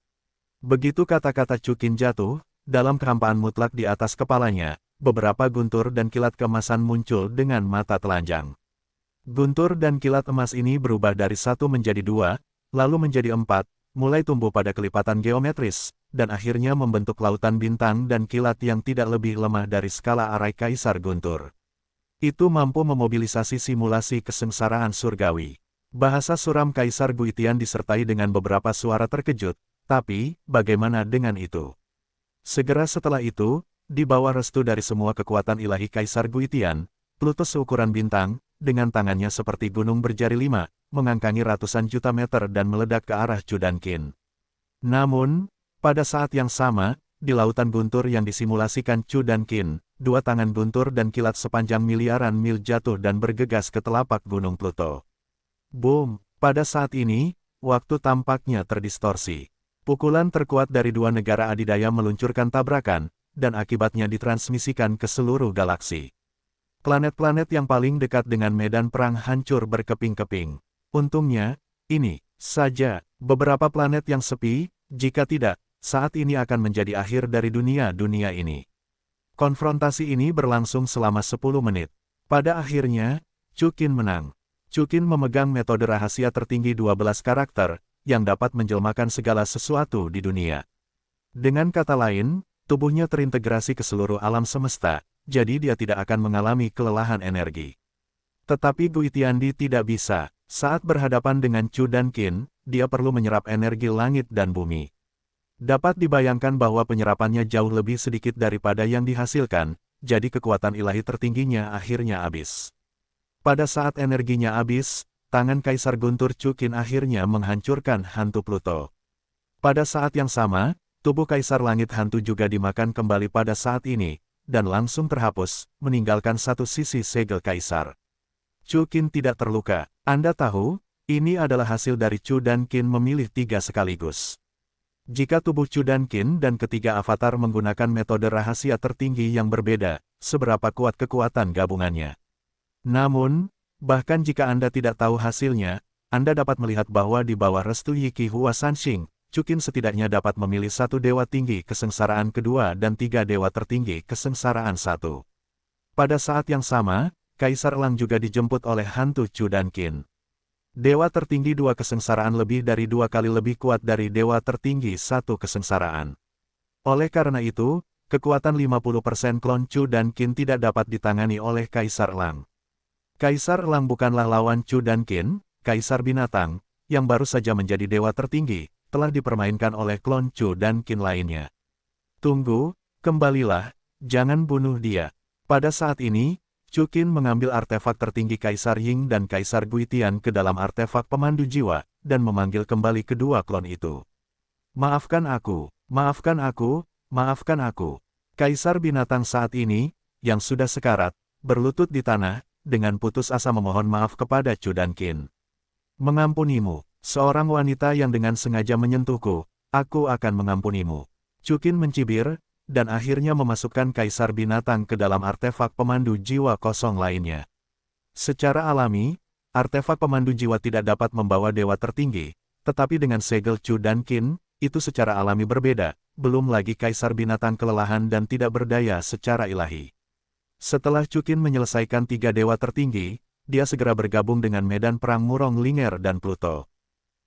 Begitu kata-kata Chu Qin jatuh, dalam kehampaan mutlak di atas kepalanya, beberapa guntur dan kilat keemasan muncul dengan mata telanjang. Guntur dan kilat emas ini berubah dari 1 menjadi 2, lalu menjadi 4, mulai tumbuh pada kelipatan geometris, dan akhirnya membentuk lautan bintang dan kilat yang tidak lebih lemah dari skala arai Kaisar Guntur. Itu mampu memobilisasi simulasi kesengsaraan surgawi. Bahasa suram Kaisar Guitian disertai dengan beberapa suara terkejut, tapi, bagaimana dengan itu? Segera setelah itu, di bawah restu dari semua kekuatan ilahi Kaisar Guitian, Pluto seukuran bintang, dengan tangannya seperti gunung berjari 5, mengangkangi ratusan juta meter dan meledak ke arah Chu dan Qin. Namun, pada saat yang sama, di lautan guntur yang disimulasikan Chu dan Qin, 2 tangan guntur dan kilat sepanjang miliaran mil jatuh dan bergegas ke telapak gunung Pluto. Boom! Pada saat ini, waktu tampaknya terdistorsi. Pukulan terkuat dari 2 negara adidaya meluncurkan tabrakan, dan akibatnya ditransmisikan ke seluruh galaksi. Planet-planet yang paling dekat dengan medan perang hancur berkeping-keping. Untungnya, ini saja beberapa planet yang sepi, jika tidak, saat ini akan menjadi akhir dari dunia ini. Konfrontasi ini berlangsung selama 10 menit. Pada akhirnya, Chu Qin menang. Chu Qin memegang metode rahasia tertinggi 12 karakter, yang dapat menjelmakan segala sesuatu di dunia. Dengan kata lain, tubuhnya terintegrasi ke seluruh alam semesta, jadi dia tidak akan mengalami kelelahan energi. Tetapi Guitiandi tidak bisa. Saat berhadapan dengan Chu dan Qin, dia perlu menyerap energi langit dan bumi. Dapat dibayangkan bahwa penyerapannya jauh lebih sedikit daripada yang dihasilkan, jadi kekuatan ilahi tertingginya akhirnya habis. Pada saat energinya habis, tangan Kaisar Guntur Chu Qin akhirnya menghancurkan hantu Pluto. Pada saat yang sama, tubuh Kaisar Langit Hantu juga dimakan kembali pada saat ini, dan langsung terhapus, meninggalkan satu sisi segel Kaisar. Chu Qin tidak terluka. Anda tahu, ini adalah hasil dari Chu dan Qin memilih 3 sekaligus. Jika tubuh Chu dan Qin dan ketiga avatar menggunakan metode rahasia tertinggi yang berbeda, seberapa kuat kekuatan gabungannya. Namun, bahkan jika Anda tidak tahu hasilnya, Anda dapat melihat bahwa di bawah restu Yiki Hua Sanxing, Chu Qin setidaknya dapat memilih 1 dewa tinggi kesengsaraan kedua dan 3 dewa tertinggi kesengsaraan 1. Pada saat yang sama, Kaisar Elang juga dijemput oleh hantu Chu dan Qin. Dewa tertinggi 2 kesengsaraan lebih dari 2 kali lebih kuat dari dewa tertinggi 1 kesengsaraan. Oleh karena itu, kekuatan 50% klon Chu dan Qin tidak dapat ditangani oleh Kaisar Elang. Kaisar Elang bukanlah lawan Chu dan Qin, Kaisar Binatang, yang baru saja menjadi dewa tertinggi, telah dipermainkan oleh klon Chu dan Qin lainnya. Tunggu, kembalilah, jangan bunuh dia. Pada saat ini, Chu Qin mengambil artefak tertinggi Kaisar Ying dan Kaisar Guitian ke dalam artefak pemandu jiwa, dan memanggil kembali kedua klon itu. Maafkan aku, maafkan aku, maafkan aku. Kaisar Binatang saat ini, yang sudah sekarat, berlutut di tanah, dengan putus asa memohon maaf kepada Chu dan Qin. Mengampunimu, seorang wanita yang dengan sengaja menyentuhku, aku akan mengampunimu. Chu Qin mencibir, dan akhirnya memasukkan Kaisar Binatang ke dalam artefak pemandu jiwa kosong lainnya. Secara alami, artefak pemandu jiwa tidak dapat membawa dewa tertinggi, tetapi dengan segel Chu dan Qin, itu secara alami berbeda, belum lagi Kaisar Binatang kelelahan dan tidak berdaya secara ilahi. Setelah Chukin menyelesaikan 3 dewa tertinggi, dia segera bergabung dengan medan perang Murong Linger dan Pluto.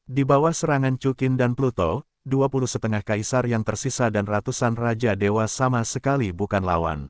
Di bawah serangan Chukin dan Pluto, 20 setengah kaisar yang tersisa dan ratusan raja dewa sama sekali bukan lawan.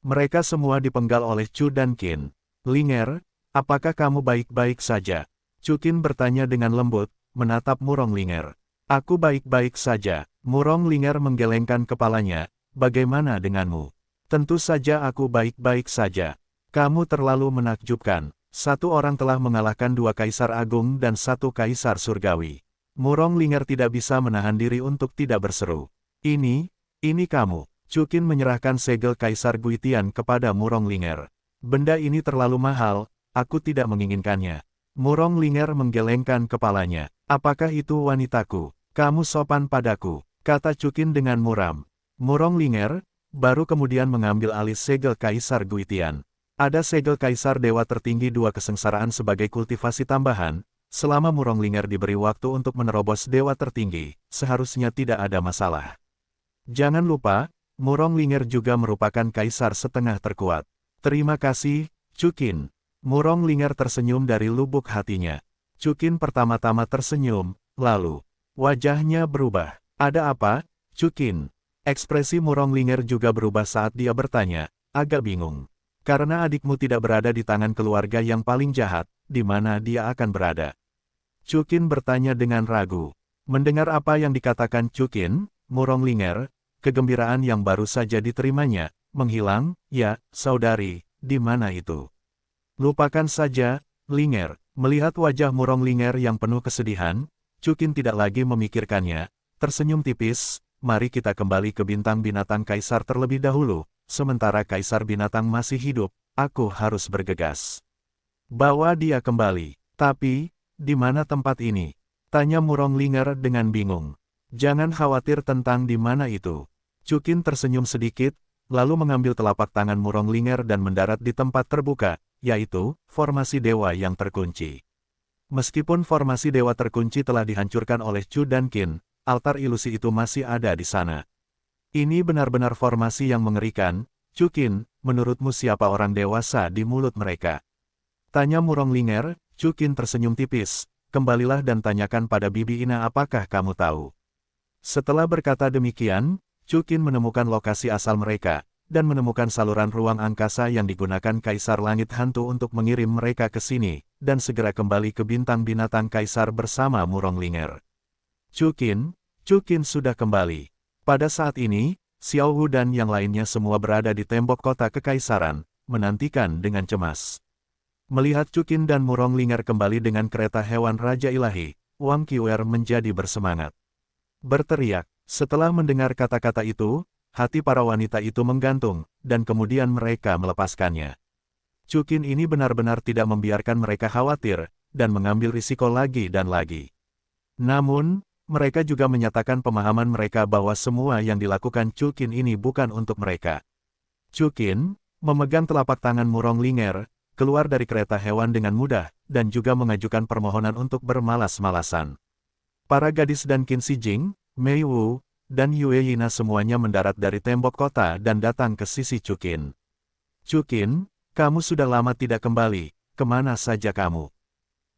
Mereka semua dipenggal oleh Chu dan Qin. Linger, apakah kamu baik-baik saja? Chukin bertanya dengan lembut, menatap Murong Linger. Aku baik-baik saja. Murong Linger menggelengkan kepalanya. Bagaimana denganmu? Tentu saja aku baik-baik saja. Kamu terlalu menakjubkan. Satu orang telah mengalahkan 2 kaisar agung dan 1 kaisar surgawi. Murong Linger tidak bisa menahan diri untuk tidak berseru. Ini kamu. Chukin menyerahkan segel Kaisar Guitian kepada Murong Linger. Benda ini terlalu mahal, aku tidak menginginkannya. Murong Linger menggelengkan kepalanya. Apakah itu wanitaku? Kamu sopan padaku, kata Chukin dengan muram. Murong Linger baru kemudian mengambil alih segel Kaisar Guitian. Ada segel Kaisar Dewa Tertinggi 2 kesengsaraan sebagai kultivasi tambahan. Selama Murong Linger diberi waktu untuk menerobos Dewa Tertinggi, seharusnya tidak ada masalah. Jangan lupa, Murong Linger juga merupakan kaisar setengah terkuat. Terima kasih, Chukin. Murong Linger tersenyum dari lubuk hatinya. Chukin pertama-tama tersenyum, lalu wajahnya berubah. Ada apa, Chukin? Ekspresi Murong Linger juga berubah saat dia bertanya, agak bingung. Karena adikmu tidak berada di tangan keluarga yang paling jahat, di mana dia akan berada? Chukin bertanya dengan ragu. Mendengar apa yang dikatakan Chukin, Murong Linger, kegembiraan yang baru saja diterimanya, menghilang. Ya, saudari, di mana itu? Lupakan saja, Linger. Melihat wajah Murong Linger yang penuh kesedihan, Chukin tidak lagi memikirkannya, tersenyum tipis. Mari kita kembali ke bintang binatang kaisar terlebih dahulu, sementara kaisar binatang masih hidup, aku harus bergegas. Bawa dia kembali. Tapi, di mana tempat ini? Tanya Murong Linger dengan bingung. Jangan khawatir tentang di mana itu. Chukin tersenyum sedikit, lalu mengambil telapak tangan Murong Linger dan mendarat di tempat terbuka, yaitu, formasi dewa yang terkunci. Meskipun formasi dewa terkunci telah dihancurkan oleh Chu dan Qin, altar ilusi itu masih ada di sana. Ini benar-benar formasi yang mengerikan. Chukin, menurutmu siapa orang dewasa di mulut mereka? Tanya Murong Linger. Chukin tersenyum tipis. Kembalilah dan tanyakan pada Bibi Ina apakah kamu tahu. Setelah berkata demikian, Chukin menemukan lokasi asal mereka, dan menemukan saluran ruang angkasa yang digunakan Kaisar Langit Hantu untuk mengirim mereka ke sini, dan segera kembali ke bintang binatang Kaisar bersama Murong Linger. Chukin sudah kembali. Pada saat ini, Xiao Hu dan yang lainnya semua berada di tembok kota kekaisaran, menantikan dengan cemas. Melihat Chukin dan Murong Linger kembali dengan kereta hewan Raja Ilahi, Wang Qiwer menjadi bersemangat. Berteriak. Setelah mendengar kata-kata itu, hati para wanita itu menggantung, dan kemudian mereka melepaskannya. Chukin ini benar-benar tidak membiarkan mereka khawatir, dan mengambil risiko lagi dan lagi. Namun, mereka juga menyatakan pemahaman mereka bahwa semua yang dilakukan Chukin ini bukan untuk mereka. Chukin memegang telapak tangan Murong Linger, keluar dari kereta hewan dengan mudah, dan juga mengajukan permohonan untuk bermalas-malasan. Para gadis dan Qin Shijing, Mei Wu, dan Yue Yina semuanya mendarat dari tembok kota dan datang ke sisi Chukin. Chukin, kamu sudah lama tidak kembali, kemana saja kamu?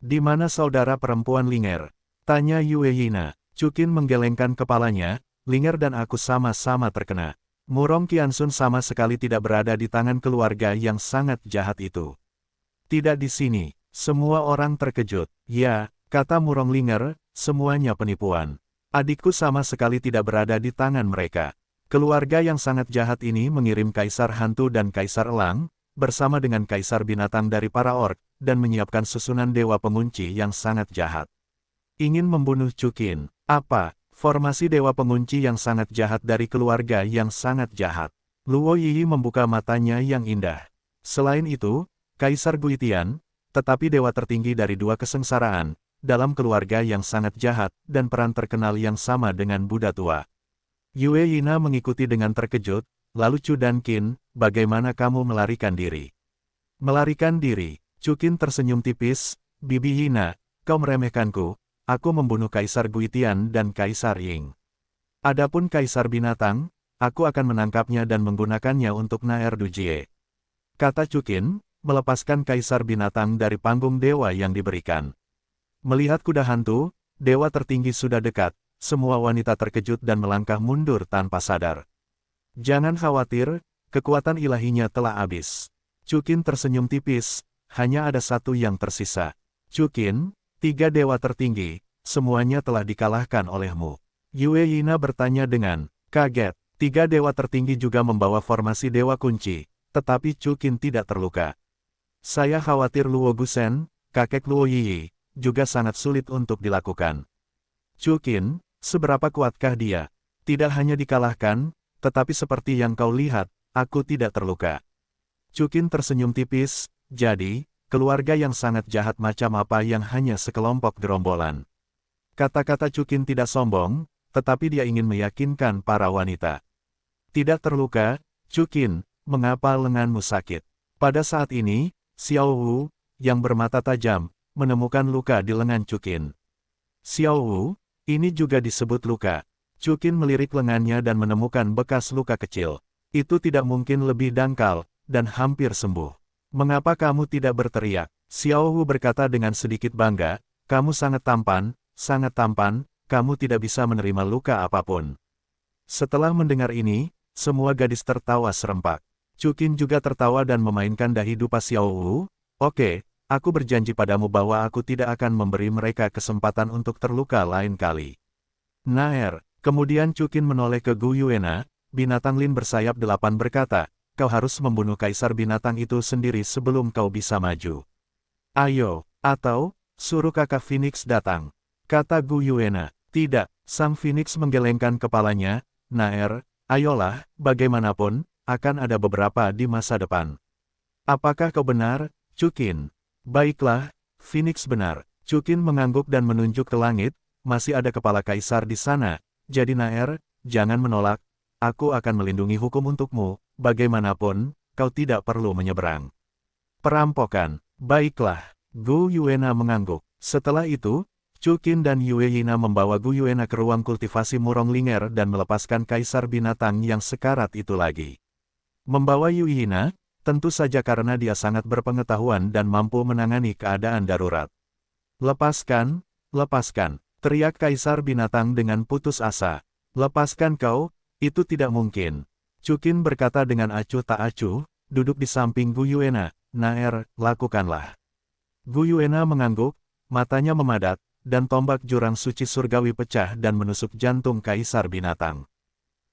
Di mana saudara perempuan Linger? Tanya Yue Yina. Chukin menggelengkan kepalanya, Linger dan aku sama-sama terkena. Murong Qiansun sama sekali tidak berada di tangan keluarga yang sangat jahat itu. Tidak di sini, semua orang terkejut. Ya, kata Murong Linger, semuanya penipuan. Adikku sama sekali tidak berada di tangan mereka. Keluarga yang sangat jahat ini mengirim Kaisar Hantu dan Kaisar Elang, bersama dengan Kaisar Binatang dari para ork, dan menyiapkan susunan dewa pengunci yang sangat jahat. Ingin membunuh Chukin. Apa? Formasi dewa pengunci yang sangat jahat dari keluarga yang sangat jahat. Luo Yiyi membuka matanya yang indah. Selain itu, Kaisar Guitian, tetapi dewa tertinggi dari 2 kesengsaraan, dalam keluarga yang sangat jahat, dan peran terkenal yang sama dengan Buddha tua. Yue Yina mengikuti dengan terkejut, lalu Chu dan Qin, bagaimana kamu melarikan diri? Melarikan diri? Chukin tersenyum tipis, Bibi Yina, kau meremehkanku, aku membunuh Kaisar Guitian dan Kaisar Ying. Adapun Kaisar Binatang, aku akan menangkapnya dan menggunakannya untuk Naer Dujie. kata Chukin, melepaskan kaisar binatang dari panggung dewa yang diberikan. Melihat kuda hantu, dewa tertinggi sudah dekat, semua wanita terkejut dan melangkah mundur tanpa sadar. Jangan khawatir, kekuatan ilahinya telah habis. Chukin tersenyum tipis, hanya ada satu yang tersisa. Chukin, 3 dewa tertinggi, semuanya telah dikalahkan olehmu. Yue Yina bertanya dengan kaget. 3 dewa tertinggi juga membawa formasi dewa kunci, tetapi Chukin tidak terluka. Saya khawatir Luo Gusen, kakek Luo Yiyi, juga sangat sulit untuk dilakukan. Chukin, seberapa kuatkah dia? Tidak hanya dikalahkan, tetapi seperti yang kau lihat, aku tidak terluka. Chukin tersenyum tipis, jadi, keluarga yang sangat jahat macam apa yang hanya sekelompok gerombolan. Kata-kata Chukin tidak sombong, tetapi dia ingin meyakinkan para wanita. Tidak terluka, Chukin, mengapa lenganmu sakit? Pada saat ini, Xiao Wu, yang bermata tajam, menemukan luka di lengan Chukin. Xiao Wu, ini juga disebut luka. Chukin melirik lengannya dan menemukan bekas luka kecil. Itu tidak mungkin lebih dangkal, dan hampir sembuh. Mengapa kamu tidak berteriak? Xiao Wu berkata dengan sedikit bangga, kamu sangat tampan, kamu tidak bisa menerima luka apapun. Setelah mendengar ini, semua gadis tertawa serempak. Chukin juga tertawa dan memainkan dahi dupa Xiao Wu. Oke, aku berjanji padamu bahwa aku tidak akan memberi mereka kesempatan untuk terluka lain kali. Naer, kemudian Chukin menoleh ke Gu Yuena, binatang lin bersayap 8 berkata, kau harus membunuh kaisar binatang itu sendiri sebelum kau bisa maju. Ayo, atau, suruh kakak Phoenix datang. Kata Gu Yuena. Tidak, sang Phoenix menggelengkan kepalanya. Naer, ayolah, bagaimanapun, akan ada beberapa di masa depan. Apakah kau benar, Chukin? Baiklah, Phoenix benar. Chukin mengangguk dan menunjuk ke langit, masih ada kepala kaisar di sana. Jadi Naer, jangan menolak, aku akan melindungi hukum untukmu, bagaimanapun, kau tidak perlu menyeberang. Perampokan, baiklah, Gu Yuena mengangguk. Setelah itu, Chukin dan Yue Yina membawa Gu Yuena ke ruang kultivasi Murong Linger dan melepaskan kaisar binatang yang sekarat itu lagi. Membawa Yue Yina, tentu saja karena dia sangat berpengetahuan dan mampu menangani keadaan darurat. Lepaskan, lepaskan, teriak kaisar binatang dengan putus asa. Lepaskan kau, itu tidak mungkin. Chukin berkata dengan acuh tak acuh, duduk di samping Gu Yuena. Naer, lakukanlah. Gu Yuena mengangguk, matanya memadat, dan tombak jurang suci surgawi pecah dan menusuk jantung kaisar binatang.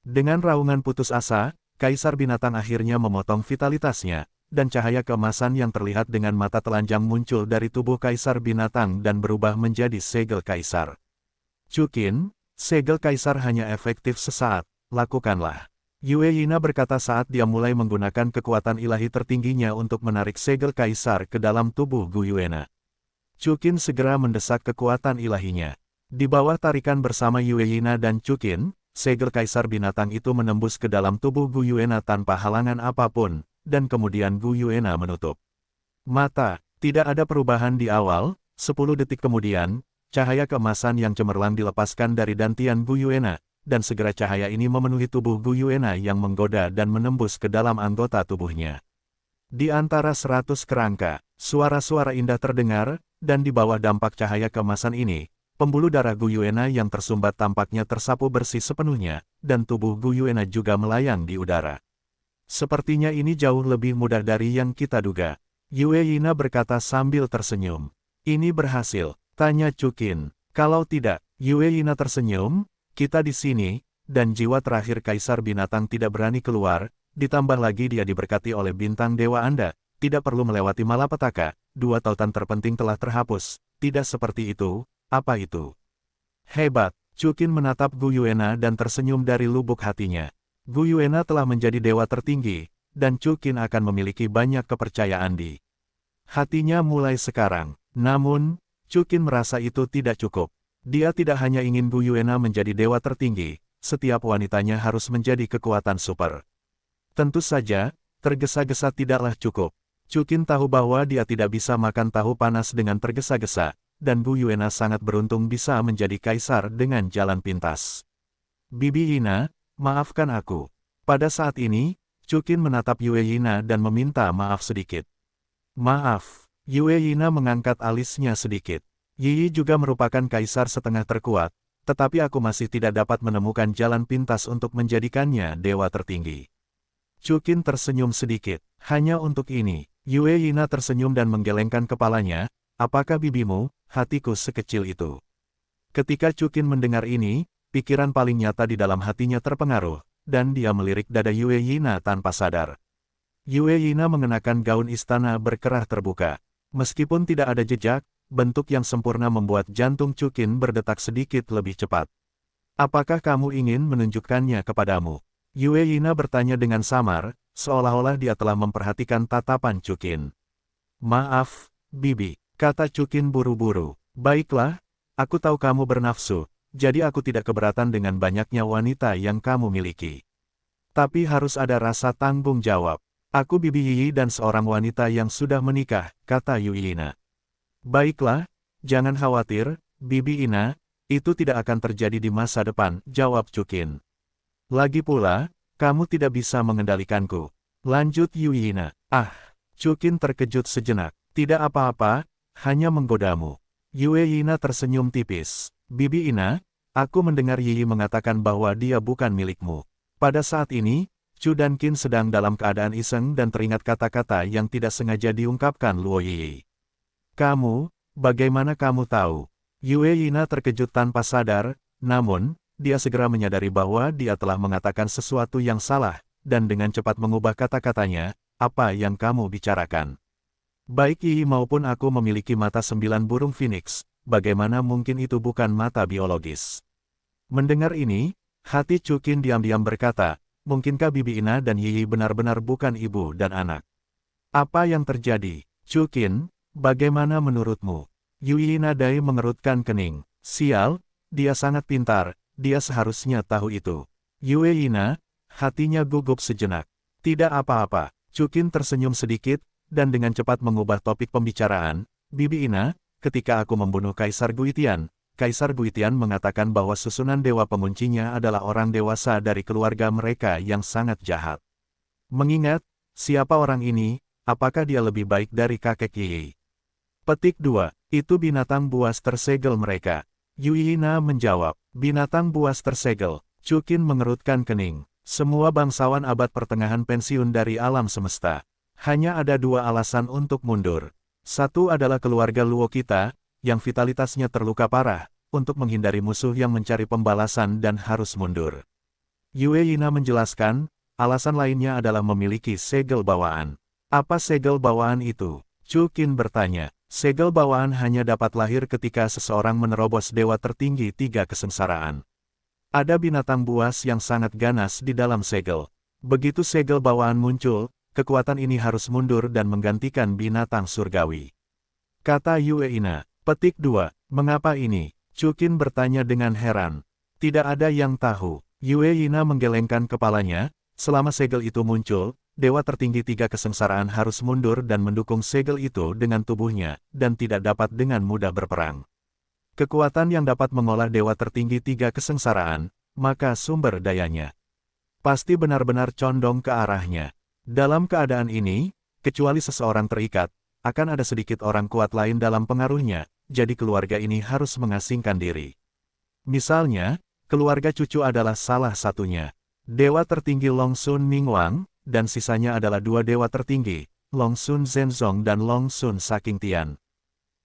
Dengan raungan putus asa, kaisar binatang akhirnya memotong vitalitasnya, dan cahaya keemasan yang terlihat dengan mata telanjang muncul dari tubuh kaisar binatang dan berubah menjadi segel kaisar. Chukin, segel kaisar hanya efektif sesaat, lakukanlah. Yue Yina berkata saat dia mulai menggunakan kekuatan ilahi tertingginya untuk menarik segel kaisar ke dalam tubuh Gu Yuena. Chukin segera mendesak kekuatan ilahinya. Di bawah tarikan bersama Yue Yina dan Chukin, segel kaisar binatang itu menembus ke dalam tubuh Gu Yuena tanpa halangan apapun, dan kemudian Gu Yuena menutup mata. Tidak ada perubahan di awal, 10 detik kemudian, cahaya keemasan yang cemerlang dilepaskan dari dantian Gu Yuena, dan segera cahaya ini memenuhi tubuh Gu Yuena yang menggoda dan menembus ke dalam anggota tubuhnya. Di antara 100 kerangka, suara-suara indah terdengar, dan di bawah dampak cahaya keemasan ini, pembuluh darah Gu Yuena yang tersumbat tampaknya tersapu bersih sepenuhnya, dan tubuh Gu Yuena juga melayang di udara. Sepertinya ini jauh lebih mudah dari yang kita duga. Yue Yina berkata sambil tersenyum. Ini berhasil, tanya Chukin. Kalau tidak, Yue Yina tersenyum, kita di sini, dan jiwa terakhir kaisar binatang tidak berani keluar, ditambah lagi dia diberkati oleh bintang dewa Anda, tidak perlu melewati malapetaka, 2 tautan terpenting telah terhapus, tidak seperti itu, apa itu? Hebat, Chukin menatap Gu Yuena dan tersenyum dari lubuk hatinya. Gu Yuena telah menjadi dewa tertinggi, dan Chukin akan memiliki banyak kepercayaan di hatinya mulai sekarang. Namun, Chukin merasa itu tidak cukup. Dia tidak hanya ingin Gu Yuena menjadi dewa tertinggi, setiap wanitanya harus menjadi kekuatan super. Tentu saja, tergesa-gesa tidaklah cukup. Chukin tahu bahwa dia tidak bisa makan tahu panas dengan tergesa-gesa, dan Gu Yuena sangat beruntung bisa menjadi kaisar dengan jalan pintas. Bibi Ina, maafkan aku. Pada saat ini, Chukin menatap Yue Yina dan meminta maaf sedikit. Maaf, Yue Yina mengangkat alisnya sedikit. Yi juga merupakan kaisar setengah terkuat, tetapi aku masih tidak dapat menemukan jalan pintas untuk menjadikannya dewa tertinggi. Chukin tersenyum sedikit. Hanya untuk ini, Yue Yina tersenyum dan menggelengkan kepalanya. Apakah bibimu, hatiku sekecil itu? Ketika Chukin mendengar ini, pikiran paling nyata di dalam hatinya terpengaruh, dan dia melirik dada Yue Yina tanpa sadar. Yue Yina mengenakan gaun istana berkerah terbuka. Meskipun tidak ada jejak, bentuk yang sempurna membuat jantung Chukin berdetak sedikit lebih cepat. Apakah kamu ingin menunjukkannya kepadamu? Yue Yina bertanya dengan samar, seolah-olah dia telah memperhatikan tatapan Chukin. Maaf, Bibi, kata Chukin buru-buru. Baiklah, aku tahu kamu bernafsu, jadi aku tidak keberatan dengan banyaknya wanita yang kamu miliki. Tapi harus ada rasa tanggung jawab. Aku Bibi Yi dan seorang wanita yang sudah menikah, kata Yue Yina. Baiklah, jangan khawatir, Bibi Ina, itu tidak akan terjadi di masa depan, jawab Chukin. Lagi pula, kamu tidak bisa mengendalikanku. Lanjut Yue Yina. Chukin terkejut sejenak. Tidak apa-apa, hanya menggodamu. Yue Yina tersenyum tipis. Bibi Ina, aku mendengar Yi mengatakan bahwa dia bukan milikmu. Pada saat ini, Chu dan Qin sedang dalam keadaan iseng dan teringat kata-kata yang tidak sengaja diungkapkan Luo Yi. Kamu, bagaimana kamu tahu? Yue Yina terkejut tanpa sadar, namun, dia segera menyadari bahwa dia telah mengatakan sesuatu yang salah, dan dengan cepat mengubah kata-katanya, apa yang kamu bicarakan? Baik Yi maupun aku memiliki mata 9 burung phoenix, bagaimana mungkin itu bukan mata biologis? Mendengar ini, hati Chukin diam-diam berkata, mungkinkah Bibi Ina dan Yi benar-benar bukan ibu dan anak? Apa yang terjadi? Chukin, bagaimana menurutmu? Yue Yina Dai mengerutkan kening. Sial, dia sangat pintar. Dia seharusnya tahu itu. Yue Yina, hatinya gugup sejenak. Tidak apa-apa. Chukin tersenyum sedikit, dan dengan cepat mengubah topik pembicaraan. Bibi Ina, ketika aku membunuh Kaisar Guitian mengatakan bahwa susunan dewa penguncinya adalah orang dewasa dari keluarga mereka yang sangat jahat. Mengingat, siapa orang ini, apakah dia lebih baik dari kakek Yi? Petik 2. Itu binatang buas tersegel mereka. Yue Yina menjawab, binatang buas tersegel. Chukin mengerutkan kening. Semua bangsawan abad pertengahan pensiun dari alam semesta. Hanya ada 2 alasan untuk mundur. Satu adalah keluarga Luo kita, yang vitalitasnya terluka parah, untuk menghindari musuh yang mencari pembalasan dan harus mundur. Yue Yina menjelaskan, alasan lainnya adalah memiliki segel bawaan. Apa segel bawaan itu? Chukin bertanya. Segel bawaan hanya dapat lahir ketika seseorang menerobos dewa tertinggi 3 kesengsaraan. Ada binatang buas yang sangat ganas di dalam segel. Begitu segel bawaan muncul, kekuatan ini harus mundur dan menggantikan binatang surgawi. Kata Yue Yina. Petik 2. Mengapa ini? Chukin bertanya dengan heran. Tidak ada yang tahu. Yue Yina menggelengkan kepalanya. Selama segel itu muncul, dewa tertinggi 3 kesengsaraan harus mundur dan mendukung segel itu dengan tubuhnya, dan tidak dapat dengan mudah berperang. Kekuatan yang dapat mengolah dewa tertinggi 3 kesengsaraan, maka sumber dayanya pasti benar-benar condong ke arahnya. Dalam keadaan ini, kecuali seseorang terikat, akan ada sedikit orang kuat lain dalam pengaruhnya, jadi keluarga ini harus mengasingkan diri. Misalnya, keluarga cucu adalah salah satunya. Dewa tertinggi Long Sun Mingwang, dan sisanya adalah 2 dewa tertinggi, Long Sun Zenzong dan Long Sun Saking Tian.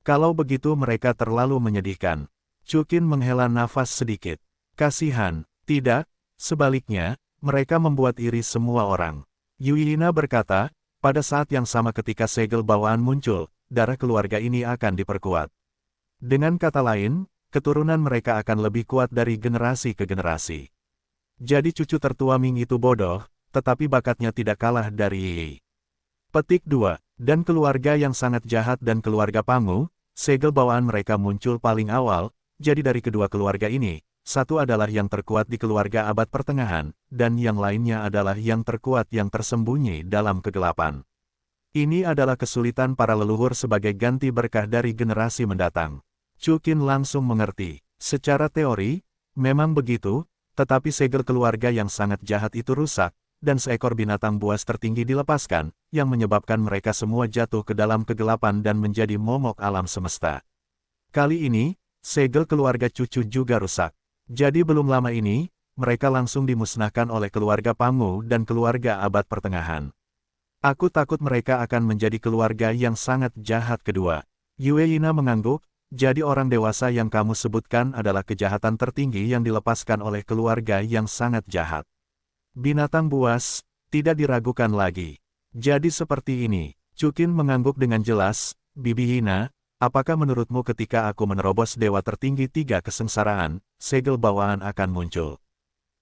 Kalau begitu mereka terlalu menyedihkan. Chukin menghela nafas sedikit. Kasihan, tidak, sebaliknya, mereka membuat iri semua orang. Yue Yina berkata, pada saat yang sama ketika segel bawaan muncul, darah keluarga ini akan diperkuat. Dengan kata lain, keturunan mereka akan lebih kuat dari generasi ke generasi. Jadi cucu tertua Ming itu bodoh, tetapi bakatnya tidak kalah dari Yi. Petik 2. Dan keluarga yang sangat jahat dan keluarga Pangu, segel bawaan mereka muncul paling awal, jadi dari kedua keluarga ini, satu adalah yang terkuat di keluarga abad pertengahan, dan yang lainnya adalah yang terkuat yang tersembunyi dalam kegelapan. Ini adalah kesulitan para leluhur sebagai ganti berkah dari generasi mendatang. Chukin langsung mengerti. Secara teori, memang begitu, tetapi segel keluarga yang sangat jahat itu rusak, dan seekor binatang buas tertinggi dilepaskan, yang menyebabkan mereka semua jatuh ke dalam kegelapan dan menjadi momok alam semesta. Kali ini, segel keluarga cucu juga rusak. Jadi belum lama ini, mereka langsung dimusnahkan oleh keluarga Pangu dan keluarga Abad Pertengahan. Aku takut mereka akan menjadi keluarga yang sangat jahat kedua. Yue Yina mengangguk, jadi orang dewasa yang kamu sebutkan adalah kejahatan tertinggi yang dilepaskan oleh keluarga yang sangat jahat. Binatang buas, tidak diragukan lagi. Jadi seperti ini, Chukin mengangguk dengan jelas, Bibi Yina, apakah menurutmu ketika aku menerobos dewa tertinggi 3 kesengsaraan, segel bawaan akan muncul?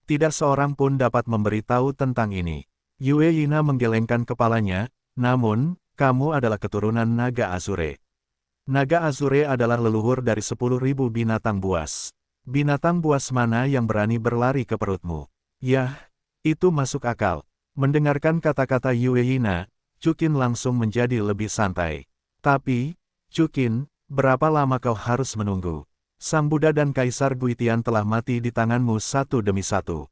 Tidak seorang pun dapat memberitahu tentang ini. Yue Yina menggelengkan kepalanya, namun, kamu adalah keturunan naga Azure. Naga Azure adalah leluhur dari 10.000 binatang buas. Binatang buas mana yang berani berlari ke perutmu? Yah, itu masuk akal. Mendengarkan kata-kata Yue Yina, Chukin langsung menjadi lebih santai. Tapi, Chukin, berapa lama kau harus menunggu? Sang Buddha dan Kaisar Guitian telah mati di tanganmu satu demi satu.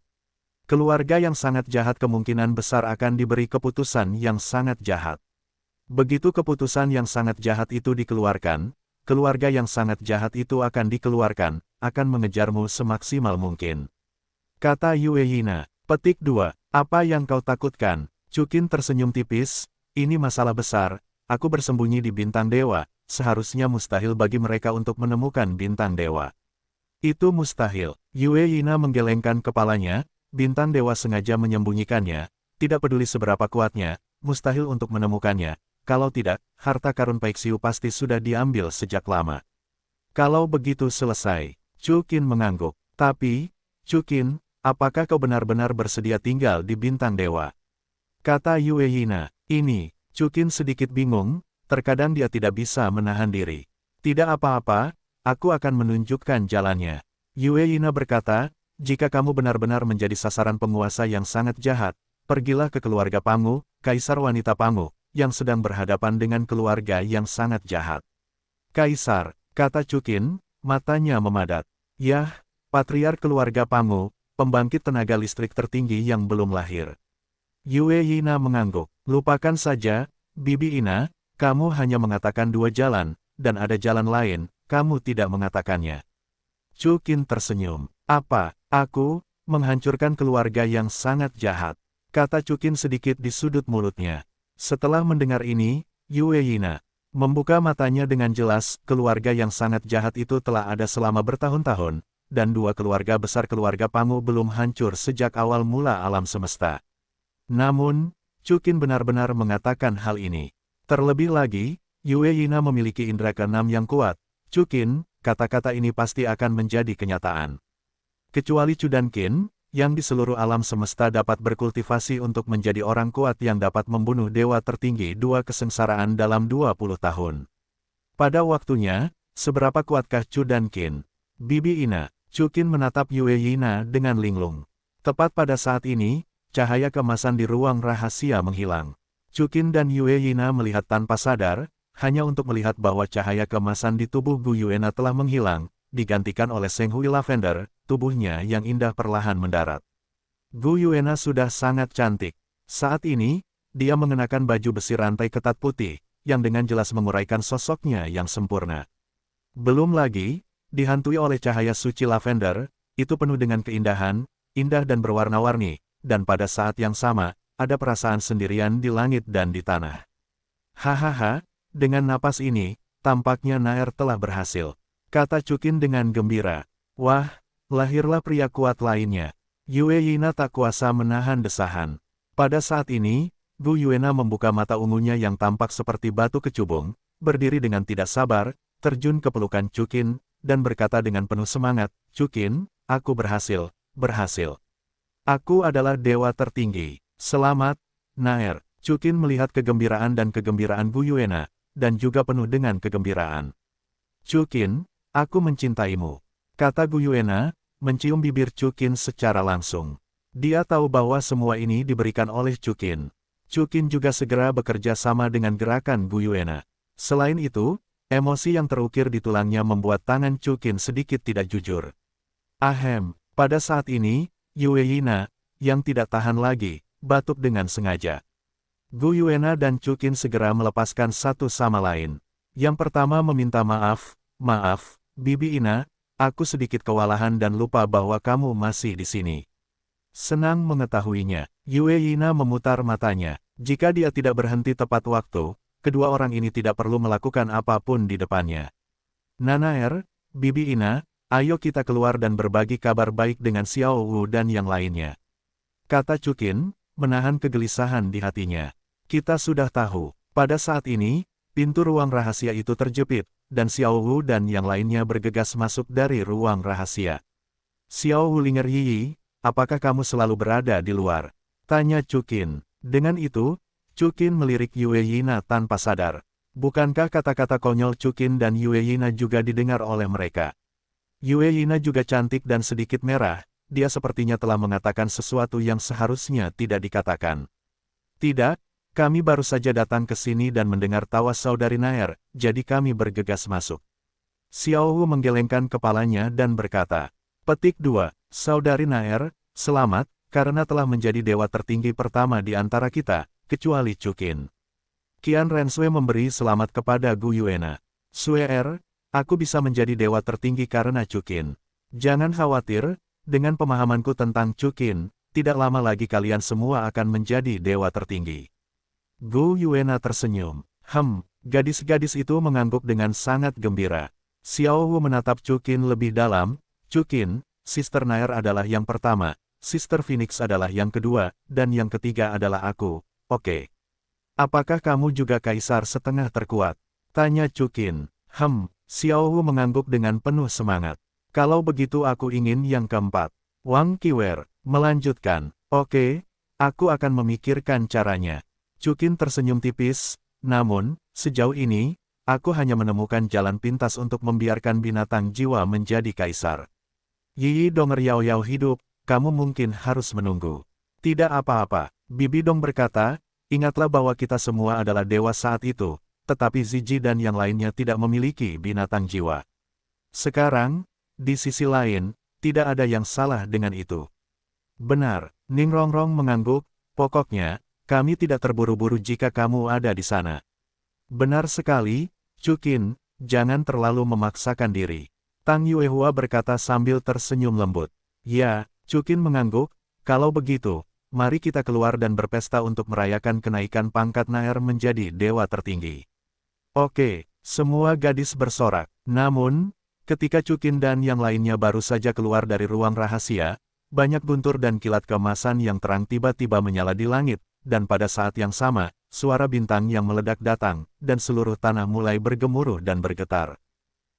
Keluarga yang sangat jahat kemungkinan besar akan diberi keputusan yang sangat jahat. Begitu keputusan yang sangat jahat itu dikeluarkan, keluarga yang sangat jahat itu akan dikeluarkan, akan mengejarmu semaksimal mungkin. Kata Yue Yina. Petik 2. Apa yang kau takutkan? Chukin tersenyum tipis, ini masalah besar, aku bersembunyi di bintang dewa, seharusnya mustahil bagi mereka untuk menemukan bintang dewa. Itu mustahil. Yue Yina menggelengkan kepalanya, bintang dewa sengaja menyembunyikannya, tidak peduli seberapa kuatnya, mustahil untuk menemukannya, kalau tidak, harta karun Paixiu pasti sudah diambil sejak lama. Kalau begitu selesai, Chukin mengangguk. Tapi, Chukin, apakah kau benar-benar bersedia tinggal di bintang dewa? Kata Yue Yina. Ini, Chukin sedikit bingung, terkadang dia tidak bisa menahan diri. Tidak apa-apa, aku akan menunjukkan jalannya. Yue Yina berkata, jika kamu benar-benar menjadi sasaran penguasa yang sangat jahat, pergilah ke keluarga Pangu, Kaisar wanita Pangu, yang sedang berhadapan dengan keluarga yang sangat jahat. Kaisar, kata Chukin, matanya memadat. Yah, patriark keluarga Pangu, pembangkit tenaga listrik tertinggi yang belum lahir. Yue Yina mengangguk. Lupakan saja, Bibi Ina, kamu hanya mengatakan 2 jalan, dan ada jalan lain, kamu tidak mengatakannya. Chukin tersenyum. Apa, aku, menghancurkan keluarga yang sangat jahat? Kata Chukin sedikit di sudut mulutnya. Setelah mendengar ini, Yue Yina membuka matanya dengan jelas, keluarga yang sangat jahat itu telah ada selama bertahun-tahun, dan 2 keluarga besar keluarga Pangu belum hancur sejak awal mula alam semesta. Namun, Chukin benar-benar mengatakan hal ini. Terlebih lagi, Yue Yina memiliki indera keenam yang kuat. Chukin, kata-kata ini pasti akan menjadi kenyataan. Kecuali Chudankin, yang di seluruh alam semesta dapat berkultivasi untuk menjadi orang kuat yang dapat membunuh dewa tertinggi 2 kesengsaraan dalam 20 tahun. Pada waktunya, seberapa kuatkah Chudankin? Bibi Ina, Chukin menatap Yue Yina dengan linglung. Tepat pada saat ini, cahaya kemasan di ruang rahasia menghilang. Chukin dan Yue Yina melihat tanpa sadar, hanya untuk melihat bahwa cahaya kemasan di tubuh Gu Yuena telah menghilang, digantikan oleh Seng Hui Lavender, tubuhnya yang indah perlahan mendarat. Gu Yuena sudah sangat cantik. Saat ini, dia mengenakan baju besi rantai ketat putih, yang dengan jelas menguraikan sosoknya yang sempurna. Belum lagi, dihantui oleh cahaya suci lavender, itu penuh dengan keindahan, indah dan berwarna-warni, dan pada saat yang sama, ada perasaan sendirian di langit dan di tanah. Hahaha, dengan napas ini, tampaknya Naer telah berhasil. Kata Chukin dengan gembira. Wah, lahirlah pria kuat lainnya. Yue Yina tak kuasa menahan desahan. Pada saat ini, Gu Yuena membuka mata ungunya yang tampak seperti batu kecubung, berdiri dengan tidak sabar, terjun ke pelukan Chukin, dan berkata dengan penuh semangat, Chukin, aku berhasil, berhasil. Aku adalah dewa tertinggi. Selamat, Naer. Chukin melihat kegembiraan dan kegembiraan Gu Yuena, dan juga penuh dengan kegembiraan. Chukin, aku mencintaimu. Kata Gu Yuena, mencium bibir Chukin secara langsung. Dia tahu bahwa semua ini diberikan oleh Chukin. Chukin juga segera bekerja sama dengan gerakan Gu Yuena. Selain itu, emosi yang terukir di tulangnya membuat tangan Chukin sedikit tidak jujur. Ahem, pada saat ini, Yue Yina, yang tidak tahan lagi, batuk dengan sengaja. Gu Yuena dan Chukin segera melepaskan satu sama lain. Yang pertama meminta maaf, maaf, Bibi Ina, aku sedikit kewalahan dan lupa bahwa kamu masih di sini. Senang mengetahuinya, Yue Yina memutar matanya. Jika dia tidak berhenti tepat waktu, kedua orang ini tidak perlu melakukan apapun di depannya. Nanaer, Bibi Ina, ayo kita keluar dan berbagi kabar baik dengan Xiao Wu dan yang lainnya. Kata Chukin, menahan kegelisahan di hatinya. Kita sudah tahu, pada saat ini, pintu ruang rahasia itu terjepit, dan Xiao Wu dan yang lainnya bergegas masuk dari ruang rahasia. Xiao Wu Linger Yi, apakah kamu selalu berada di luar? Tanya Chukin. Dengan itu, Chukin melirik Yue Yina tanpa sadar. Bukankah kata-kata konyol Chukin dan Yue Yina juga didengar oleh mereka? Yue Yina juga cantik dan sedikit merah, dia sepertinya telah mengatakan sesuatu yang seharusnya tidak dikatakan. Tidak, kami baru saja datang ke sini dan mendengar tawa saudari Naer, jadi kami bergegas masuk. Xiao Wu menggelengkan kepalanya dan berkata, Petik 2, Saudari Naer, selamat, karena telah menjadi dewa tertinggi pertama di antara kita, kecuali Chukin. Qian Rensui memberi selamat kepada Gu Yuena. Suer, aku bisa menjadi dewa tertinggi karena Chukin. Jangan khawatir, dengan pemahamanku tentang Chukin, tidak lama lagi kalian semua akan menjadi dewa tertinggi. Gu Yuena tersenyum. Gadis-gadis itu mengangguk dengan sangat gembira. Xiao Wu menatap Chukin lebih dalam. Chukin, Sister Nair adalah yang pertama, Sister Phoenix adalah yang kedua, dan yang ketiga adalah aku. Oke. Apakah kamu juga kaisar setengah terkuat? Tanya Chukin. Xiao Wu mengangguk dengan penuh semangat. Kalau begitu aku ingin yang keempat. Wang Qiwer melanjutkan. Oke, aku akan memikirkan caranya. Chukin tersenyum tipis, namun, sejauh ini, aku hanya menemukan jalan pintas untuk membiarkan binatang jiwa menjadi kaisar. Yi Donger Yao Yao hidup, kamu mungkin harus menunggu. Tidak apa-apa, Bibi Dong berkata, ingatlah bahwa kita semua adalah dewa saat itu, tetapi Ziji dan yang lainnya tidak memiliki binatang jiwa. Sekarang, di sisi lain, tidak ada yang salah dengan itu. Benar, Ning Rongrong mengangguk, pokoknya, kami tidak terburu-buru jika kamu ada di sana. Benar sekali, Chukin, jangan terlalu memaksakan diri. Tang Yuehua berkata sambil tersenyum lembut. Ya, Chukin mengangguk, kalau begitu, mari kita keluar dan berpesta untuk merayakan kenaikan pangkat Naer menjadi dewa tertinggi. Oke, semua gadis bersorak. Namun, ketika Chukin dan yang lainnya baru saja keluar dari ruang rahasia, banyak guntur dan kilat keemasan yang terang tiba-tiba menyala di langit, dan pada saat yang sama, suara bintang yang meledak datang, dan seluruh tanah mulai bergemuruh dan bergetar.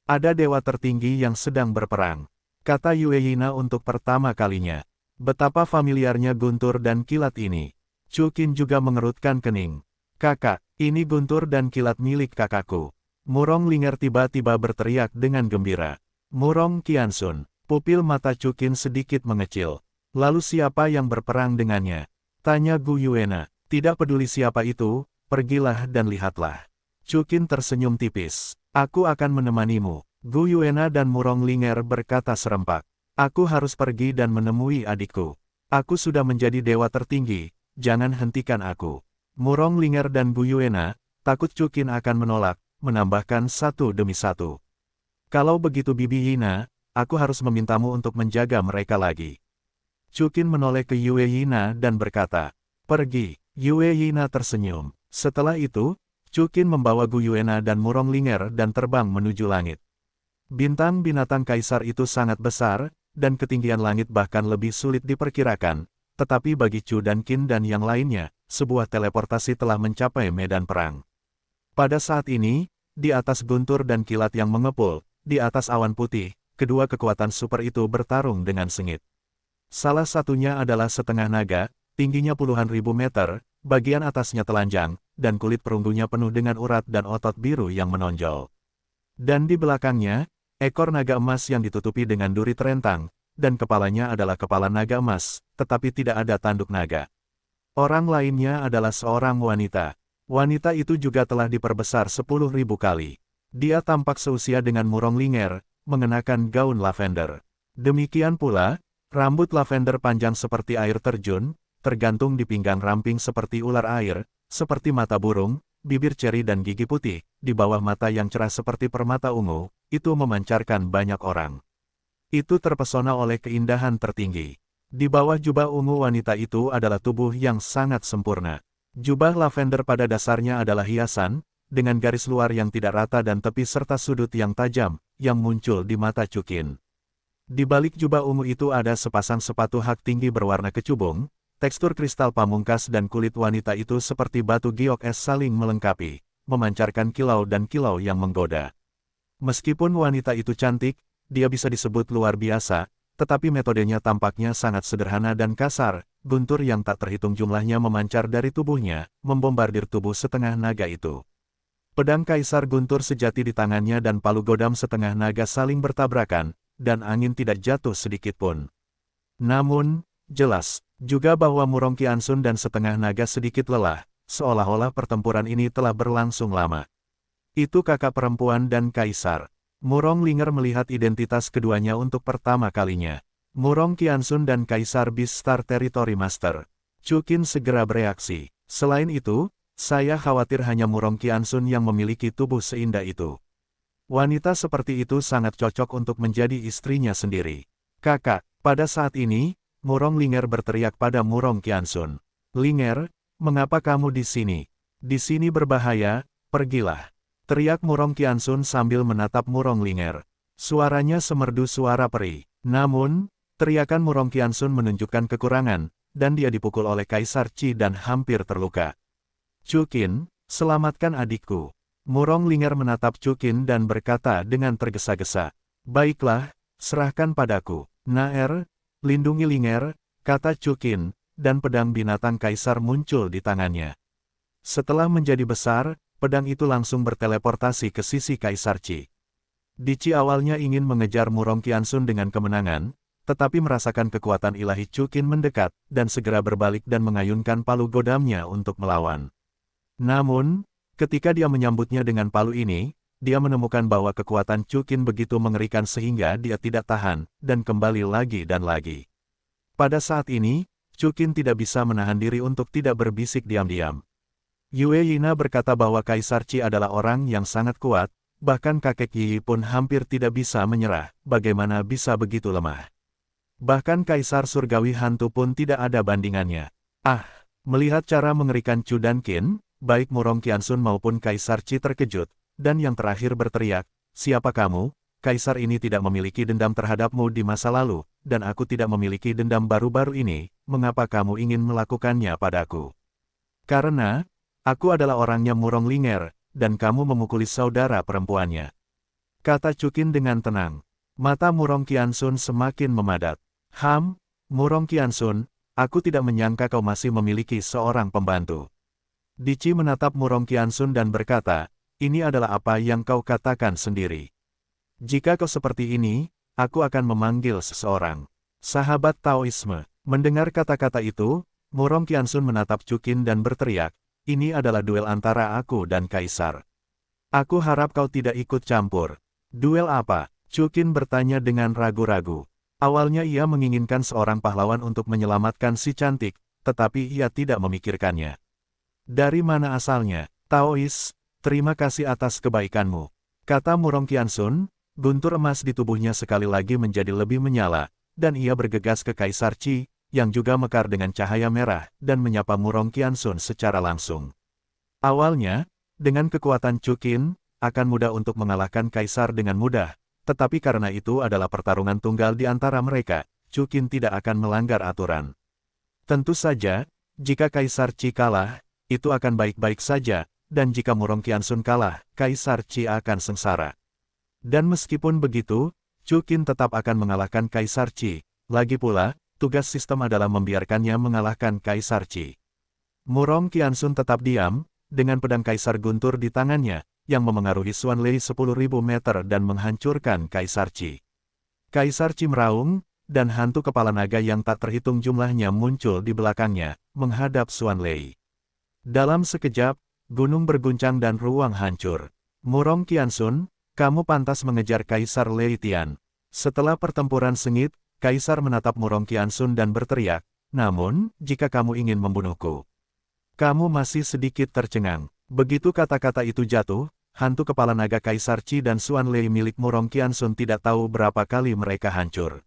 Ada dewa tertinggi yang sedang berperang. Kata Yue Yina untuk pertama kalinya. Betapa familiarnya guntur dan kilat ini. Chukin juga mengerutkan kening. Kakak, ini guntur dan kilat milik kakakku. Murong Linger tiba-tiba berteriak dengan gembira. Murong Qiansun, pupil mata Chukin sedikit mengecil. Lalu siapa yang berperang dengannya? Tanya Gu Yuena. Tidak peduli siapa itu, pergilah dan lihatlah. Chukin tersenyum tipis. Aku akan menemanimu. Gu Yuena dan Murong Linger berkata serempak. Aku harus pergi dan menemui adikku. Aku sudah menjadi dewa tertinggi, jangan hentikan aku. Murong Linger dan Gu Yuena, takut Chukin akan menolak, menambahkan satu demi satu. Kalau begitu Bibi Yina, aku harus memintamu untuk menjaga mereka lagi. Chukin menoleh ke Yue Yina dan berkata, pergi. Yue Yina tersenyum. Setelah itu, Chukin membawa Gu Yuena dan Murong Linger dan terbang menuju langit. Bintang binatang kaisar itu sangat besar, dan ketinggian langit bahkan lebih sulit diperkirakan, tetapi bagi Chu dan Qin dan yang lainnya, sebuah teleportasi telah mencapai medan perang. Pada saat ini, di atas guntur dan kilat yang mengepul, di atas awan putih, kedua kekuatan super itu bertarung dengan sengit. Salah satunya adalah setengah naga, tingginya puluhan ribu meter, bagian atasnya telanjang, dan kulit perunggunya penuh dengan urat dan otot biru yang menonjol. Dan di belakangnya, ekor naga emas yang ditutupi dengan duri terentang, dan kepalanya adalah kepala naga emas, tetapi tidak ada tanduk naga. Orang lainnya adalah seorang wanita. Wanita itu juga telah diperbesar 10.000 kali. Dia tampak seusia dengan Murong Linger, mengenakan gaun lavender. Demikian pula, rambut lavender panjang seperti air terjun, tergantung di pinggang ramping seperti ular air, seperti mata burung, bibir ceri dan gigi putih, di bawah mata yang cerah seperti permata ungu, itu memancarkan banyak orang. Itu terpesona oleh keindahan tertinggi. Di bawah jubah ungu wanita itu adalah tubuh yang sangat sempurna. Jubah lavender pada dasarnya adalah hiasan, dengan garis luar yang tidak rata dan tepi serta sudut yang tajam, yang muncul di mata Chukin. Di balik jubah ungu itu ada sepasang sepatu hak tinggi berwarna kecubung, tekstur kristal pamungkas dan kulit wanita itu seperti batu giok es saling melengkapi, memancarkan kilau dan kilau yang menggoda. Meskipun wanita itu cantik, dia bisa disebut luar biasa, tetapi metodenya tampaknya sangat sederhana dan kasar, guntur yang tak terhitung jumlahnya memancar dari tubuhnya, membombardir tubuh setengah naga itu. Pedang kaisar guntur sejati di tangannya dan palu godam setengah naga saling bertabrakan, dan angin tidak jatuh sedikitpun. Namun, jelas juga bahwa Murong Qiansun dan setengah naga sedikit lelah, seolah-olah pertempuran ini telah berlangsung lama. Itu kakak perempuan dan kaisar. Murong Linger melihat identitas keduanya untuk pertama kalinya. Murong Qiansun dan Kaisar Beast Star Territory Master. Chukin segera bereaksi. Selain itu, saya khawatir hanya Murong Qiansun yang memiliki tubuh seindah itu. Wanita seperti itu sangat cocok untuk menjadi istrinya sendiri. Kakak, pada saat ini, Murong Linger berteriak pada Murong Qiansun. Linger, mengapa kamu di sini? Di sini berbahaya, pergilah. Teriak Murong Qiansun sambil menatap Murong Linger. Suaranya semerdu suara peri. Namun, teriakan Murong Qiansun menunjukkan kekurangan, dan dia dipukul oleh Kaisar Qi dan hampir terluka. Chukin, selamatkan adikku. Murong Linger menatap Chukin dan berkata dengan tergesa-gesa. Baiklah, serahkan padaku. Naer, lindungi Linger, kata Chukin, dan pedang binatang kaisar muncul di tangannya. Setelah menjadi besar, pedang itu langsung berteleportasi ke sisi Kaisar Qi. Qi awalnya ingin mengejar Murong Qiansun dengan kemenangan, tetapi merasakan kekuatan ilahi Chukin mendekat, dan segera berbalik dan mengayunkan palu godamnya untuk melawan. Namun, ketika dia menyambutnya dengan palu ini, dia menemukan bahwa kekuatan Chukin begitu mengerikan sehingga dia tidak tahan, dan kembali lagi dan lagi. Pada saat ini, Chukin tidak bisa menahan diri untuk tidak berbisik diam-diam. Yue Yina berkata bahwa Kaisar Qi adalah orang yang sangat kuat, bahkan kakek Yi pun hampir tidak bisa menyerah, bagaimana bisa begitu lemah. Bahkan Kaisar Surgawi Hantu pun tidak ada bandingannya. Melihat cara mengerikan Chu dan Qin, baik Murong Qiansun maupun Kaisar Qi terkejut, dan yang terakhir berteriak, siapa kamu? Kaisar ini tidak memiliki dendam terhadapmu di masa lalu, dan aku tidak memiliki dendam baru-baru ini, mengapa kamu ingin melakukannya padaku? Karena, aku adalah orangnya Murong Linger, dan kamu memukuli saudara perempuannya. Kata Chukin dengan tenang. Mata Murong Qiansun semakin memadat. Murong Qiansun, aku tidak menyangka kau masih memiliki seorang pembantu. Qi menatap Murong Qiansun dan berkata, ini adalah apa yang kau katakan sendiri. Jika kau seperti ini, aku akan memanggil seseorang. Sahabat Taoisme. Mendengar kata-kata itu, Murong Qiansun menatap Chukin dan berteriak, ini adalah duel antara aku dan Kaisar. Aku harap kau tidak ikut campur. Duel apa? Chukin bertanya dengan ragu-ragu. Awalnya ia menginginkan seorang pahlawan untuk menyelamatkan si cantik, tetapi ia tidak memikirkannya. Dari mana asalnya? Taois, terima kasih atas kebaikanmu. Kata Murong Qiansun, guntur emas di tubuhnya sekali lagi menjadi lebih menyala, dan ia bergegas ke Kaisar Qi, yang juga mekar dengan cahaya merah, dan menyapa Murong Qiansun secara langsung. Awalnya, dengan kekuatan Chukin, akan mudah untuk mengalahkan Kaisar dengan mudah, tetapi karena itu adalah pertarungan tunggal di antara mereka, Chukin tidak akan melanggar aturan. Tentu saja, jika Kaisar Qi kalah, itu akan baik-baik saja, dan jika Murong Qiansun kalah, Kaisar Qi akan sengsara. Dan meskipun begitu, Chukin tetap akan mengalahkan Kaisar Qi. Lagi pula, tugas sistem adalah membiarkannya mengalahkan Kaisar Qi. Murong Qiansun tetap diam, dengan pedang Kaisar Guntur di tangannya, yang memengaruhi Xuanlei 10.000 meter dan menghancurkan Kaisar Qi. Kaisar Qi meraung, dan hantu kepala naga yang tak terhitung jumlahnya muncul di belakangnya, menghadap Xuanlei. Dalam sekejap, gunung berguncang dan ruang hancur. Murong Qiansun, kamu pantas mengejar Kaisar Lei Tian. Setelah pertempuran sengit, Kaisar menatap Murong Qiansun dan berteriak, namun, jika kamu ingin membunuhku, kamu masih sedikit tercengang. Begitu kata-kata itu jatuh, hantu kepala naga Kaisar Qi dan Xuan Lei milik Murong Qiansun tidak tahu berapa kali mereka hancur.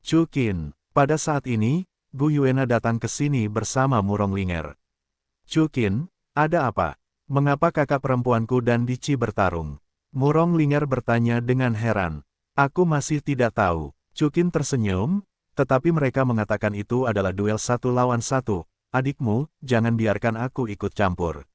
Chu Qin, pada saat ini, Gu Yuena datang ke sini bersama Murong Linger. Chu Qin, ada apa? Mengapa kakak perempuanku dan Di Qi bertarung? Murong Linger bertanya dengan heran. Aku masih tidak tahu. Chu Qin tersenyum, tetapi mereka mengatakan itu adalah duel 1 lawan 1. Adikmu, jangan biarkan aku ikut campur.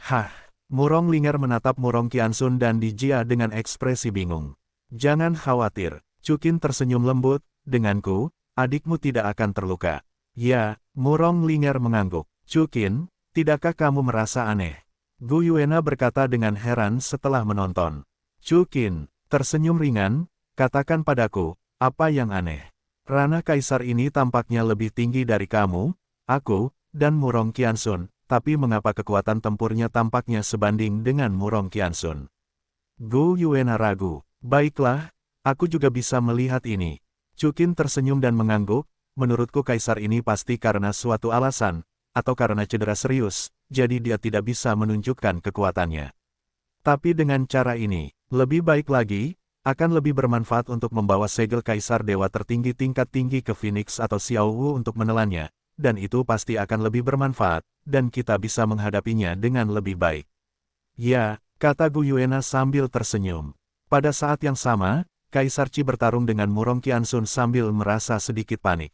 Hah, Murong Linger menatap Murong Qiansun dan Di Jia dengan ekspresi bingung. Jangan khawatir, Chu Qin tersenyum lembut, denganku, adikmu tidak akan terluka. Ya, Murong Linger mengangguk. Chu Qin, tidakkah kamu merasa aneh? Gu Yuena berkata dengan heran setelah menonton. Chu Qin, tersenyum ringan, katakan padaku, apa yang aneh? Ranah Kaisar ini tampaknya lebih tinggi dari kamu, aku, dan Murong Qiansun, tapi mengapa kekuatan tempurnya tampaknya sebanding dengan Murong Qiansun? Gu Yuena ragu. Baiklah, aku juga bisa melihat ini. Chu Qin tersenyum dan mengangguk, menurutku Kaisar ini pasti karena suatu alasan, atau karena cedera serius, jadi dia tidak bisa menunjukkan kekuatannya. Tapi dengan cara ini, lebih baik lagi, akan lebih bermanfaat untuk membawa segel Kaisar Dewa tertinggi tingkat tinggi ke Phoenix atau Xiao Wu untuk menelannya, dan itu pasti akan lebih bermanfaat, dan kita bisa menghadapinya dengan lebih baik. Ya, kata Gu Yuena sambil tersenyum. Pada saat yang sama, Kaisar Qi bertarung dengan Murong Qiansun sambil merasa sedikit panik.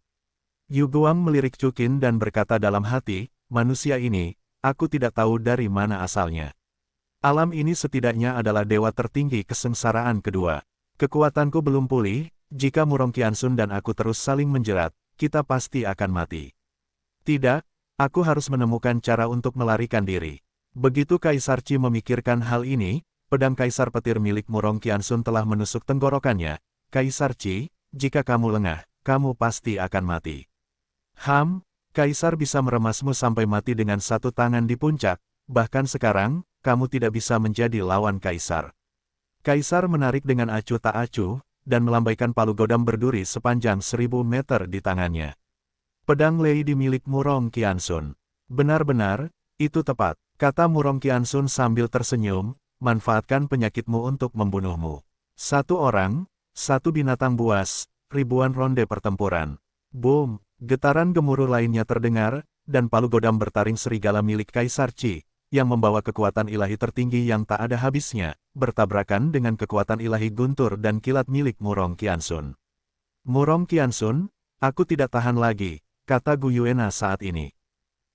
Yu Guang melirik Chu Qin dan berkata dalam hati, manusia ini, aku tidak tahu dari mana asalnya. Alam ini setidaknya adalah dewa tertinggi kesengsaraan kedua. Kekuatanku belum pulih, jika Murong Qiansun dan aku terus saling menjerat, kita pasti akan mati. Tidak, aku harus menemukan cara untuk melarikan diri. Begitu Kaisar Qi memikirkan hal ini, pedang Kaisar Petir milik Murong Qiansun telah menusuk tenggorokannya. Kaisar Qi, jika kamu lengah, kamu pasti akan mati. Kaisar bisa meremasmu sampai mati dengan satu tangan di puncak, bahkan sekarang, kamu tidak bisa menjadi lawan Kaisar. Kaisar menarik dengan acuh tak acuh, dan melambaikan palu godam berduri sepanjang 1000 meter di tangannya. Pedang Lei milik Murong Qiansun. Benar-benar, itu tepat, kata Murong Qiansun sambil tersenyum, manfaatkan penyakitmu untuk membunuhmu. Satu orang, satu binatang buas, ribuan ronde pertempuran. Boom! Getaran gemuruh lainnya terdengar, dan palu godam bertaring serigala milik Kaisar Qi, yang membawa kekuatan ilahi tertinggi yang tak ada habisnya, bertabrakan dengan kekuatan ilahi guntur dan kilat milik Murong Qiansun. Murong Qiansun, aku tidak tahan lagi, kata Gu Yuena saat ini.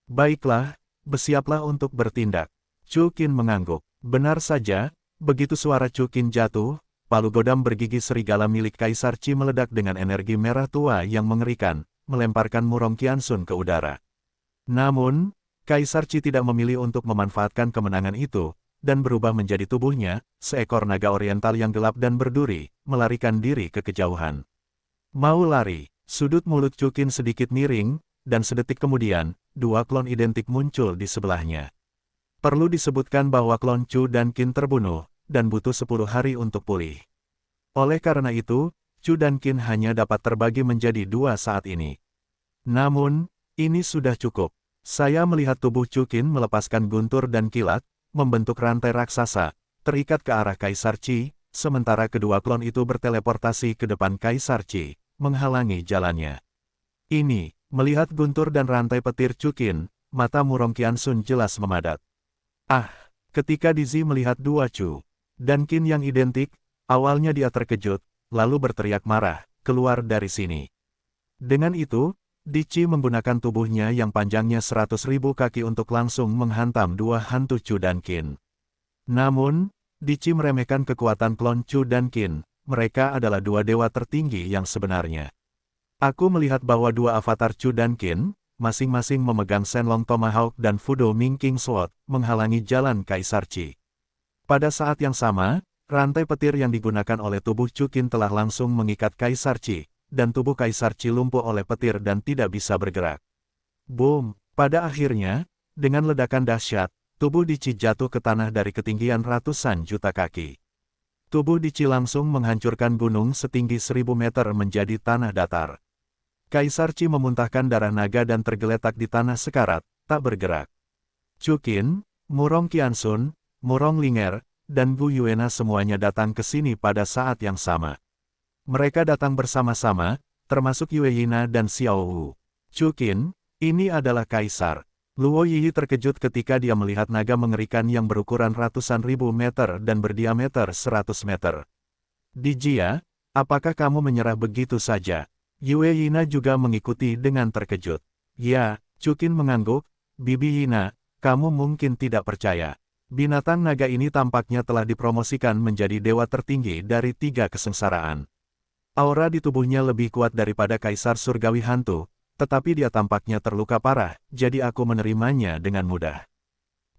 Baiklah, bersiaplah untuk bertindak. Chu Qin mengangguk. Benar saja, begitu suara Chu Qin jatuh, palu godam bergigi serigala milik Kaisar Qi meledak dengan energi merah tua yang mengerikan, melemparkan Murong Qiansun ke udara. Namun, Kaisar Qi tidak memilih untuk memanfaatkan kemenangan itu, dan berubah menjadi tubuhnya, seekor naga oriental yang gelap dan berduri, melarikan diri ke kejauhan. Mau lari, sudut mulut Chu Qin sedikit miring, dan sedetik kemudian, dua klon identik muncul di sebelahnya. Perlu disebutkan bahwa klon Chu dan Qin terbunuh, dan butuh 10 hari untuk pulih. Oleh karena itu, Chu dan Qin hanya dapat terbagi menjadi 2 saat ini. Namun, ini sudah cukup. Saya melihat tubuh Chu Qin melepaskan guntur dan kilat, membentuk rantai raksasa, terikat ke arah Kaisar Qi, sementara kedua klon itu berteleportasi ke depan Kaisar Qi, menghalangi jalannya. Ini, melihat guntur dan rantai petir Chu Qin, mata Murong Qiansun jelas memadat. Ketika Di Zi melihat dua Chu dan Qin yang identik, awalnya dia terkejut, lalu berteriak marah, keluar dari sini. Dengan itu, Di Qi menggunakan tubuhnya yang panjangnya 100.000 kaki untuk langsung menghantam dua hantu Chu dan Qin. Namun, Di Qi meremehkan kekuatan klon Chu dan Qin, mereka adalah dua dewa tertinggi yang sebenarnya. Aku melihat bahwa dua avatar Chu dan Qin, masing-masing memegang Shenlong Tomahawk dan Fudo Mingking Sword, menghalangi jalan Kaisar Qi. Pada saat yang sama, rantai petir yang digunakan oleh tubuh Chu Qin telah langsung mengikat Kaisar Qi, dan tubuh Kaisar Qi lumpuh oleh petir dan tidak bisa bergerak. Boom! Pada akhirnya, dengan ledakan dahsyat, tubuh Di Qi jatuh ke tanah dari ketinggian ratusan juta kaki. Tubuh Di Qi langsung menghancurkan gunung setinggi 1000 meter menjadi tanah datar. Kaisar Qi memuntahkan darah naga dan tergeletak di tanah sekarat, tak bergerak. Chu Qin, Murong Qianxun, Murong Ling'er, dan Gu Yuena semuanya datang ke sini pada saat yang sama. Mereka datang bersama-sama, termasuk Yue Yina dan Xiao Wu. Chu Qin, ini adalah Kaisar. Luo Yiyi terkejut ketika dia melihat naga mengerikan yang berukuran ratusan ribu meter dan berdiameter 100 meter. Di Jia, apakah kamu menyerah begitu saja? Yue Yina juga mengikuti dengan terkejut. Ya, Chu Qin mengangguk, Bibi Yina, kamu mungkin tidak percaya. Binatang naga ini tampaknya telah dipromosikan menjadi dewa tertinggi dari 3 kesengsaraan. Aura di tubuhnya lebih kuat daripada Kaisar Surgawi Hantu, tetapi dia tampaknya terluka parah, jadi aku menerimanya dengan mudah.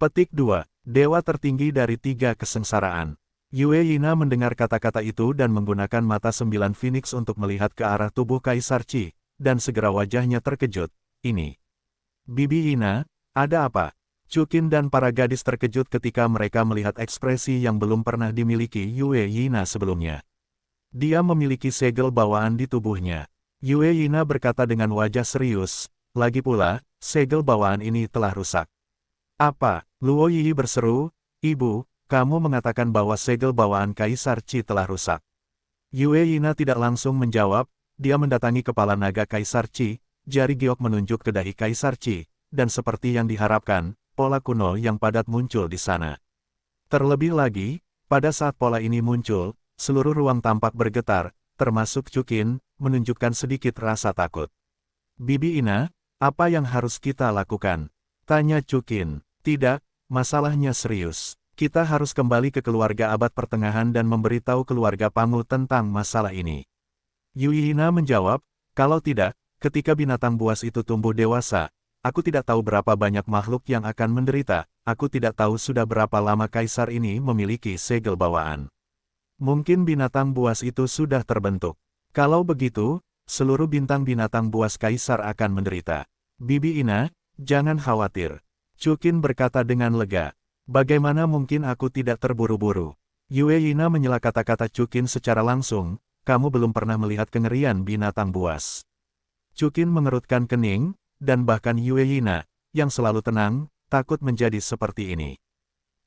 Petik 2. Dewa tertinggi dari 3 kesengsaraan. Yue Yina mendengar kata-kata itu dan menggunakan mata 9 Phoenix untuk melihat ke arah tubuh Kaisar Qi, dan segera wajahnya terkejut. Ini. Bibi Yina, ada apa? Chu Qin dan para gadis terkejut ketika mereka melihat ekspresi yang belum pernah dimiliki Yue Yina sebelumnya. Dia memiliki segel bawaan di tubuhnya. Yue Yina berkata dengan wajah serius, lagi pula, segel bawaan ini telah rusak. Apa? Luo Yiyi berseru, Ibu, kamu mengatakan bahwa segel bawaan Kaisar Qi telah rusak. Yue Yina tidak langsung menjawab, dia mendatangi kepala naga Kaisar Qi, jari giok menunjuk ke dahi Kaisar Qi, dan seperti yang diharapkan, pola kuno yang padat muncul di sana. Terlebih lagi, pada saat pola ini muncul, seluruh ruang tampak bergetar, termasuk Chu Qin, menunjukkan sedikit rasa takut. Bibi Ina, apa yang harus kita lakukan? Tanya Chu Qin. Tidak, masalahnya serius. Kita harus kembali ke keluarga abad pertengahan dan memberitahu keluarga Pangu tentang masalah ini. Yue Yina menjawab, kalau tidak, ketika binatang buas itu tumbuh dewasa, aku tidak tahu berapa banyak makhluk yang akan menderita, aku tidak tahu sudah berapa lama Kaisar ini memiliki segel bawaan. Mungkin binatang buas itu sudah terbentuk. Kalau begitu, seluruh bintang binatang buas Kaisar akan menderita. Bibi Ina, jangan khawatir. Chu Qin berkata dengan lega. Bagaimana mungkin aku tidak terburu-buru? Yue Yina menyela kata-kata Chu Qin secara langsung, kamu belum pernah melihat kengerian binatang buas. Chu Qin mengerutkan kening, dan bahkan Yue Yina, yang selalu tenang, takut menjadi seperti ini.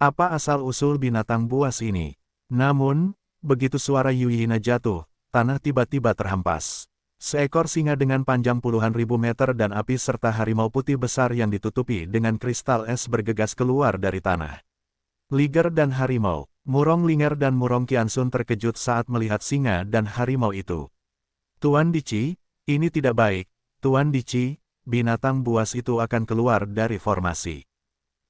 Apa asal-usul binatang buas ini? Namun, begitu suara Yue Yina jatuh, tanah tiba-tiba terhempas. Seekor singa dengan panjang puluhan ribu meter dan api serta harimau putih besar yang ditutupi dengan kristal es bergegas keluar dari tanah. Liger dan harimau, Murong Ling'er dan Murong Qianxun terkejut saat melihat singa dan harimau itu. Tuan Dici, ini tidak baik. Tuan Dici, binatang buas itu akan keluar dari formasi.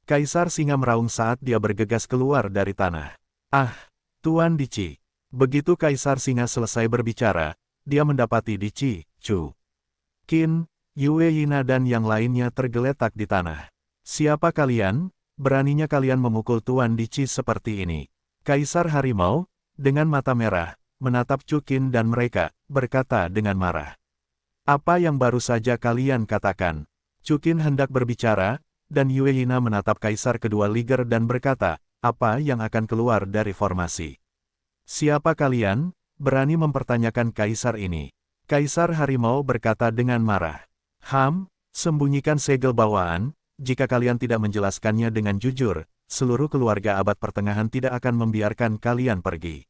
Kaisar singa meraung saat dia bergegas keluar dari tanah. Ah, Tuan Dici. Begitu Kaisar singa selesai berbicara, dia mendapati Dici, Chu Qin, Yue Yina dan yang lainnya tergeletak di tanah. Siapa kalian? Beraninya kalian memukul Tuan Dici seperti ini? Kaisar harimau, dengan mata merah, menatap Chu Qin dan mereka, berkata dengan marah. Apa yang baru saja kalian katakan? Chu Qin hendak berbicara, dan Yue Yina menatap Kaisar kedua Liger dan berkata, apa yang akan keluar dari formasi? Siapa kalian? Berani mempertanyakan Kaisar ini. Kaisar harimau berkata dengan marah. Sembunyikan segel bawaan, jika kalian tidak menjelaskannya dengan jujur, seluruh keluarga abad pertengahan tidak akan membiarkan kalian pergi.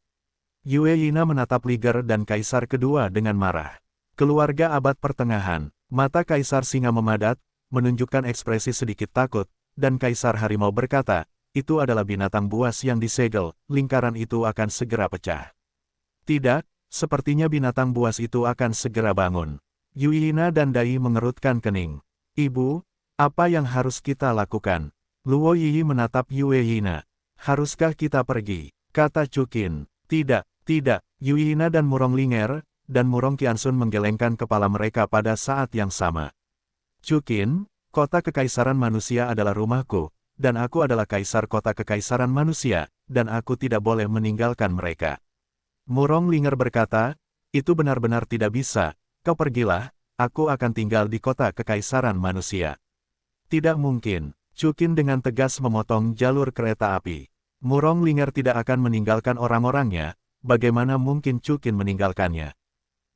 Yue Yina menatap Liger dan Kaisar kedua dengan marah. Keluarga abad pertengahan, mata Kaisar singa memadat, menunjukkan ekspresi sedikit takut, dan Kaisar harimau berkata, itu adalah binatang buas yang disegel, lingkaran itu akan segera pecah. Tidak, sepertinya binatang buas itu akan segera bangun. Yue Yina dan Dai mengerutkan kening. Ibu, apa yang harus kita lakukan? Luo Yiyi menatap Yue Yina. Haruskah kita pergi? Kata Chu Qin. Tidak, tidak. Yue Yina dan Murong Ling'er, dan Murong Qianxun menggelengkan kepala mereka pada saat yang sama. Chu Qin, kota kekaisaran manusia adalah rumahku, dan aku adalah kaisar kota kekaisaran manusia, dan aku tidak boleh meninggalkan mereka. Murong Ling'er berkata, itu benar-benar tidak bisa, kau pergilah, aku akan tinggal di kota kekaisaran manusia. Tidak mungkin, Chu Qin dengan tegas memotong jalur kereta api. Murong Ling'er tidak akan meninggalkan orang-orangnya, bagaimana mungkin Chu Qin meninggalkannya?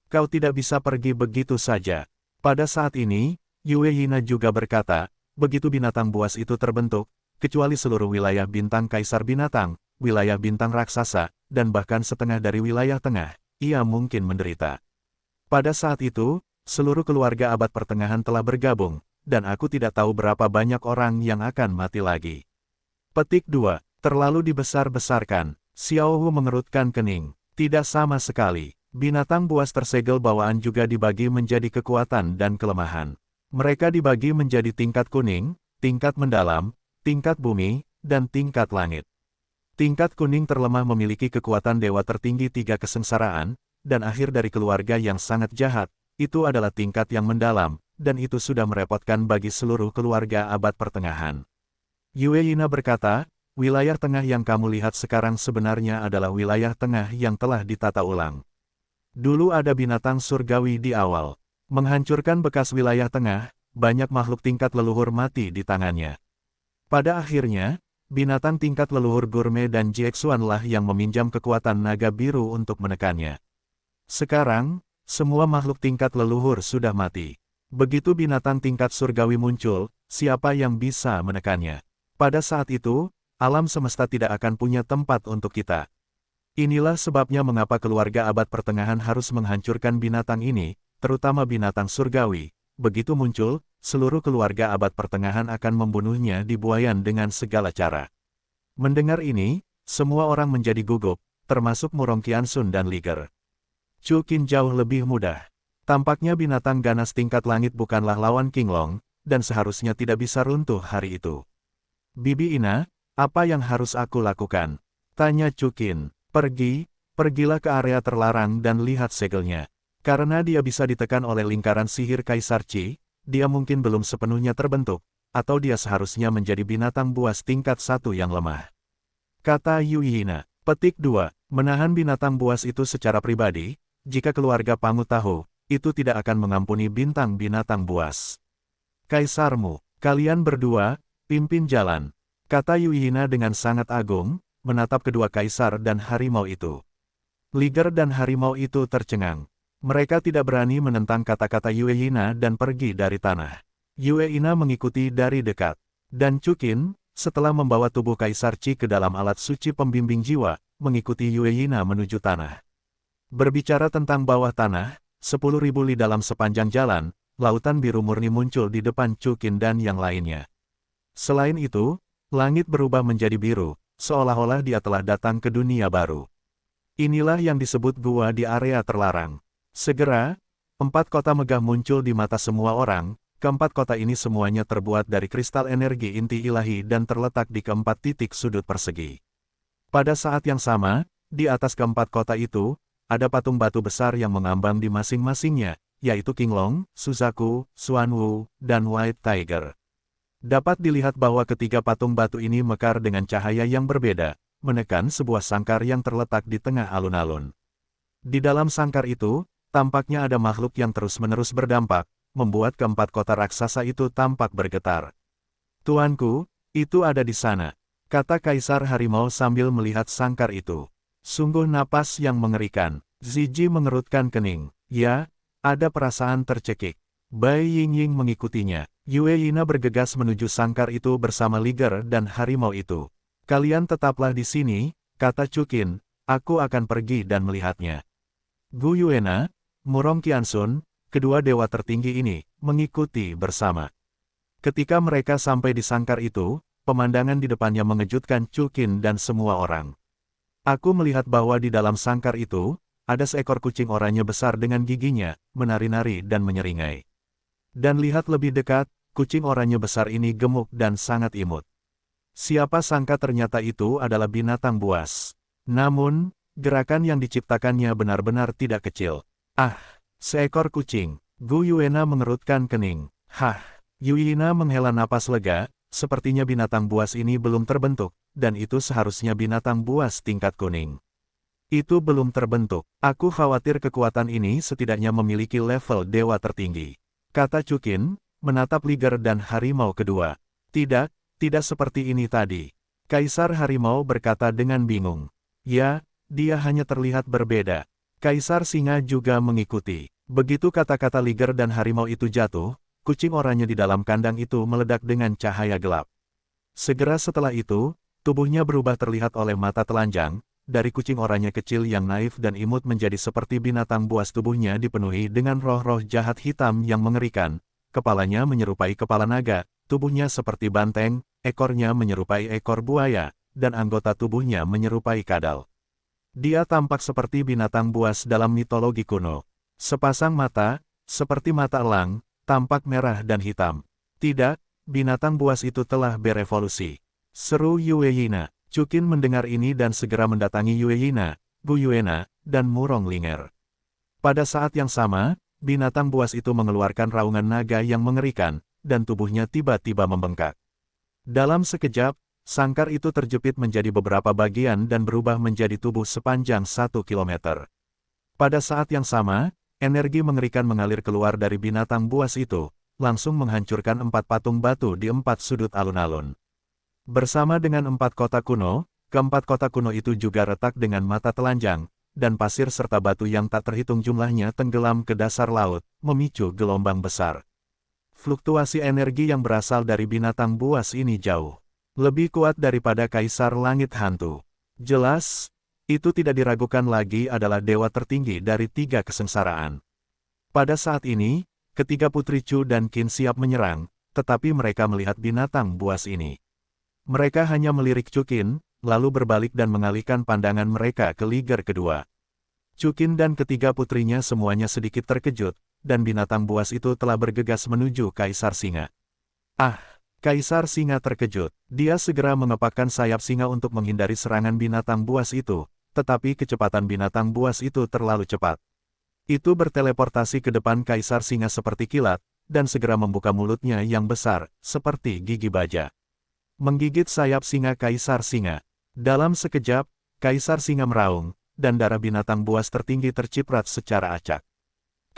Kau tidak bisa pergi begitu saja. Pada saat ini, Yue Yina juga berkata, begitu binatang buas itu terbentuk, kecuali seluruh wilayah bintang kaisar binatang, wilayah bintang raksasa, dan bahkan setengah dari wilayah tengah, ia mungkin menderita. Pada saat itu, seluruh keluarga abad pertengahan telah bergabung, dan aku tidak tahu berapa banyak orang yang akan mati lagi. Petik 2. Terlalu dibesar-besarkan. Xiao Hu mengerutkan kening. Tidak sama sekali. Binatang buas tersegel bawaan juga dibagi menjadi kekuatan dan kelemahan. Mereka dibagi menjadi tingkat kuning, tingkat mendalam, tingkat bumi, dan tingkat langit. Tingkat kuning terlemah memiliki kekuatan dewa tertinggi 3 kesengsaraan, dan akhir dari keluarga yang sangat jahat, itu adalah tingkat yang mendalam, dan itu sudah merepotkan bagi seluruh keluarga abad pertengahan. Yue Yina berkata, wilayah tengah yang kamu lihat sekarang sebenarnya adalah wilayah tengah yang telah ditata ulang. Dulu ada binatang surgawi di awal. Menghancurkan bekas wilayah tengah, banyak makhluk tingkat leluhur mati di tangannya. Pada akhirnya, binatang tingkat leluhur Gourmet dan Jiexuan lah yang meminjam kekuatan naga biru untuk menekannya. Sekarang, semua makhluk tingkat leluhur sudah mati. Begitu binatang tingkat surgawi muncul, siapa yang bisa menekannya? Pada saat itu, alam semesta tidak akan punya tempat untuk kita. Inilah sebabnya mengapa keluarga abad pertengahan harus menghancurkan binatang ini, terutama binatang surgawi. Begitu muncul, seluruh keluarga abad pertengahan akan membunuhnya di buayan dengan segala cara. Mendengar ini, semua orang menjadi gugup, termasuk Murong Qianxun dan Liger. Chu Qin jauh lebih mudah. Tampaknya binatang ganas tingkat langit bukanlah lawan Qinglong, dan seharusnya tidak bisa runtuh hari itu. Bibi Ina, apa yang harus aku lakukan? Tanya Chu Qin. Pergilah ke area terlarang dan lihat segelnya. Karena dia bisa ditekan oleh lingkaran sihir Kaisar Qi, dia mungkin belum sepenuhnya terbentuk, atau dia seharusnya menjadi binatang buas tingkat 1 yang lemah. Kata Yue Yina. Petik 2. Menahan binatang buas itu secara pribadi, jika keluarga Pangu tahu, itu tidak akan mengampuni bintang binatang buas. Kaisarmu, kalian berdua, pimpin jalan. Kata Yue Yina dengan sangat agung, menatap kedua kaisar dan harimau itu. Liger dan harimau itu tercengang. Mereka tidak berani menentang kata-kata Yue Yina dan pergi dari tanah. Yue Yina mengikuti dari dekat. Dan Chu Qin, setelah membawa tubuh Kaisar Qi ke dalam alat suci pembimbing jiwa, mengikuti Yue Yina menuju tanah. Berbicara tentang bawah tanah, 10.000 li dalam sepanjang jalan, lautan biru murni muncul di depan Chu Qin dan yang lainnya. Selain itu, langit berubah menjadi biru, seolah-olah dia telah datang ke dunia baru. Inilah yang disebut gua di area terlarang. Segera, 4 kota megah muncul di mata semua orang. Keempat kota ini semuanya terbuat dari kristal energi inti ilahi dan terletak di keempat titik sudut persegi. Pada saat yang sama, di atas keempat kota itu, ada patung batu besar yang mengambang di masing-masingnya, yaitu Qinglong, Suzaku, Xuanwu, dan White Tiger. Dapat dilihat bahwa ketiga patung batu ini mekar dengan cahaya yang berbeda, menekan sebuah sangkar yang terletak di tengah alun-alun. Di dalam sangkar itu, tampaknya ada makhluk yang terus-menerus berdampak, membuat keempat kota raksasa itu tampak bergetar. Tuanku, itu ada di sana, kata Kaisar Harimau sambil melihat sangkar itu. Sungguh napas yang mengerikan. Ziji mengerutkan kening. Ya, ada perasaan tercekik. Bai Yingying mengikutinya. Yue Yina bergegas menuju sangkar itu bersama Liger dan harimau itu. Kalian tetaplah di sini, kata Chu Qin, aku akan pergi dan melihatnya. Gu Yuena, Murong Qianxun, kedua dewa tertinggi ini, mengikuti bersama. Ketika mereka sampai di sangkar itu, pemandangan di depannya mengejutkan Chu Qin dan semua orang. Aku melihat bahwa di dalam sangkar itu, ada seekor kucing oranye besar dengan giginya, menari-nari dan menyeringai. Dan lihat lebih dekat, kucing oranye besar ini gemuk dan sangat imut. Siapa sangka ternyata itu adalah binatang buas. Namun, gerakan yang diciptakannya benar-benar tidak kecil. Ah, seekor kucing. Gu Yuena mengerutkan kening. Hah, Yue Yina menghela napas lega, sepertinya binatang buas ini belum terbentuk, dan itu seharusnya binatang buas tingkat kuning. Itu belum terbentuk. Aku khawatir kekuatan ini setidaknya memiliki level dewa tertinggi. Kata Chu Qin, menatap Liger dan harimau kedua. Tidak seperti ini tadi. Kaisar Harimau berkata dengan bingung. Ya, dia hanya terlihat berbeda. Kaisar Singa juga mengikuti. Begitu kata-kata Liger dan harimau itu jatuh, kucing oranye di dalam kandang itu meledak dengan cahaya gelap. Segera setelah itu, tubuhnya berubah terlihat oleh mata telanjang, dari kucing oranye kecil yang naif dan imut menjadi seperti binatang buas. Tubuhnya dipenuhi dengan roh-roh jahat hitam yang mengerikan, kepalanya menyerupai kepala naga, tubuhnya seperti banteng, ekornya menyerupai ekor buaya, dan anggota tubuhnya menyerupai kadal. Dia tampak seperti binatang buas dalam mitologi kuno. Sepasang mata, seperti mata elang, tampak merah dan hitam. Tidak, binatang buas itu telah berevolusi. Seru Yue Yina. Cukin mendengar ini dan segera mendatangi Yue Yina, Gu Yuena, dan Murong Linger. Pada saat yang sama, binatang buas itu mengeluarkan raungan naga yang mengerikan, dan tubuhnya tiba-tiba membengkak. Dalam sekejap, sangkar itu terjepit menjadi beberapa bagian dan berubah menjadi tubuh sepanjang 1 kilometer. Pada saat yang sama, energi mengerikan mengalir keluar dari binatang buas itu, langsung menghancurkan 4 patung batu di 4 sudut alun-alun. Bersama dengan 4 kota kuno, keempat kota kuno itu juga retak dengan mata telanjang, dan pasir serta batu yang tak terhitung jumlahnya tenggelam ke dasar laut, memicu gelombang besar. Fluktuasi energi yang berasal dari binatang buas ini jauh lebih kuat daripada Kaisar Langit Hantu. Jelas, itu tidak diragukan lagi adalah dewa tertinggi dari 3 kesengsaraan. Pada saat ini, ketiga putri Chu dan Qin siap menyerang, tetapi mereka melihat binatang buas ini. Mereka hanya melirik Chu Qin, lalu berbalik dan mengalihkan pandangan mereka ke Liger kedua. Chu Qin dan ketiga putrinya semuanya sedikit terkejut, dan binatang buas itu telah bergegas menuju Kaisar Singa. Ah! Kaisar Singa terkejut. Dia segera mengepakkan sayap singa untuk menghindari serangan binatang buas itu, tetapi kecepatan binatang buas itu terlalu cepat. Itu berteleportasi ke depan Kaisar Singa seperti kilat, dan segera membuka mulutnya yang besar, seperti gigi baja. Menggigit sayap singa Kaisar Singa. Dalam sekejap, Kaisar Singa meraung, dan darah binatang buas tertinggi terciprat secara acak.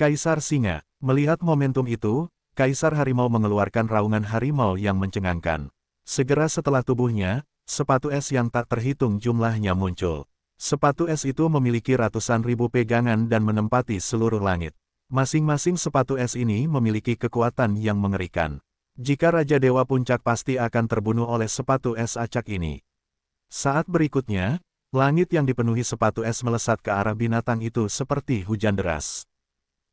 Kaisar Singa, melihat momentum itu, Kaisar Harimau mengeluarkan raungan harimau yang mencengangkan. Segera setelah tubuhnya, sepatu es yang tak terhitung jumlahnya muncul. Sepatu es itu memiliki ratusan ribu pegangan dan menempati seluruh langit. Masing-masing sepatu es ini memiliki kekuatan yang mengerikan. Jika Raja Dewa Puncak pasti akan terbunuh oleh sepatu es acak ini. Saat berikutnya, langit yang dipenuhi sepatu es melesat ke arah binatang itu seperti hujan deras.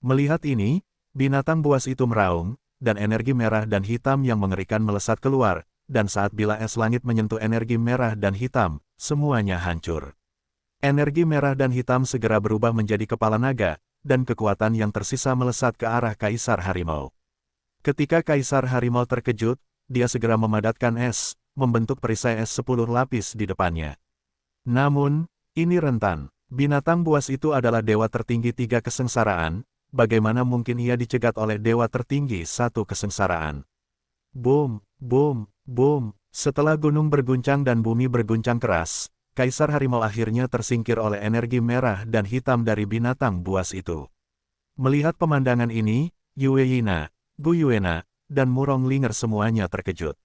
Melihat ini, binatang buas itu meraung, dan energi merah dan hitam yang mengerikan melesat keluar, dan saat bila es langit menyentuh energi merah dan hitam, semuanya hancur. Energi merah dan hitam segera berubah menjadi kepala naga, dan kekuatan yang tersisa melesat ke arah Kaisar Harimau. Ketika Kaisar Harimau terkejut, dia segera memadatkan es, membentuk perisai es 10 lapis di depannya. Namun, ini rentan. Binatang buas itu adalah dewa tertinggi 3 kesengsaraan. Bagaimana mungkin ia dicegat oleh dewa tertinggi 1 kesengsaraan? Boom, boom, boom. Setelah gunung berguncang dan bumi berguncang keras, Kaisar Harimau akhirnya tersingkir oleh energi merah dan hitam dari binatang buas itu. Melihat pemandangan ini, Yue Yina, Gu Yuena, dan Murong Linger semuanya terkejut.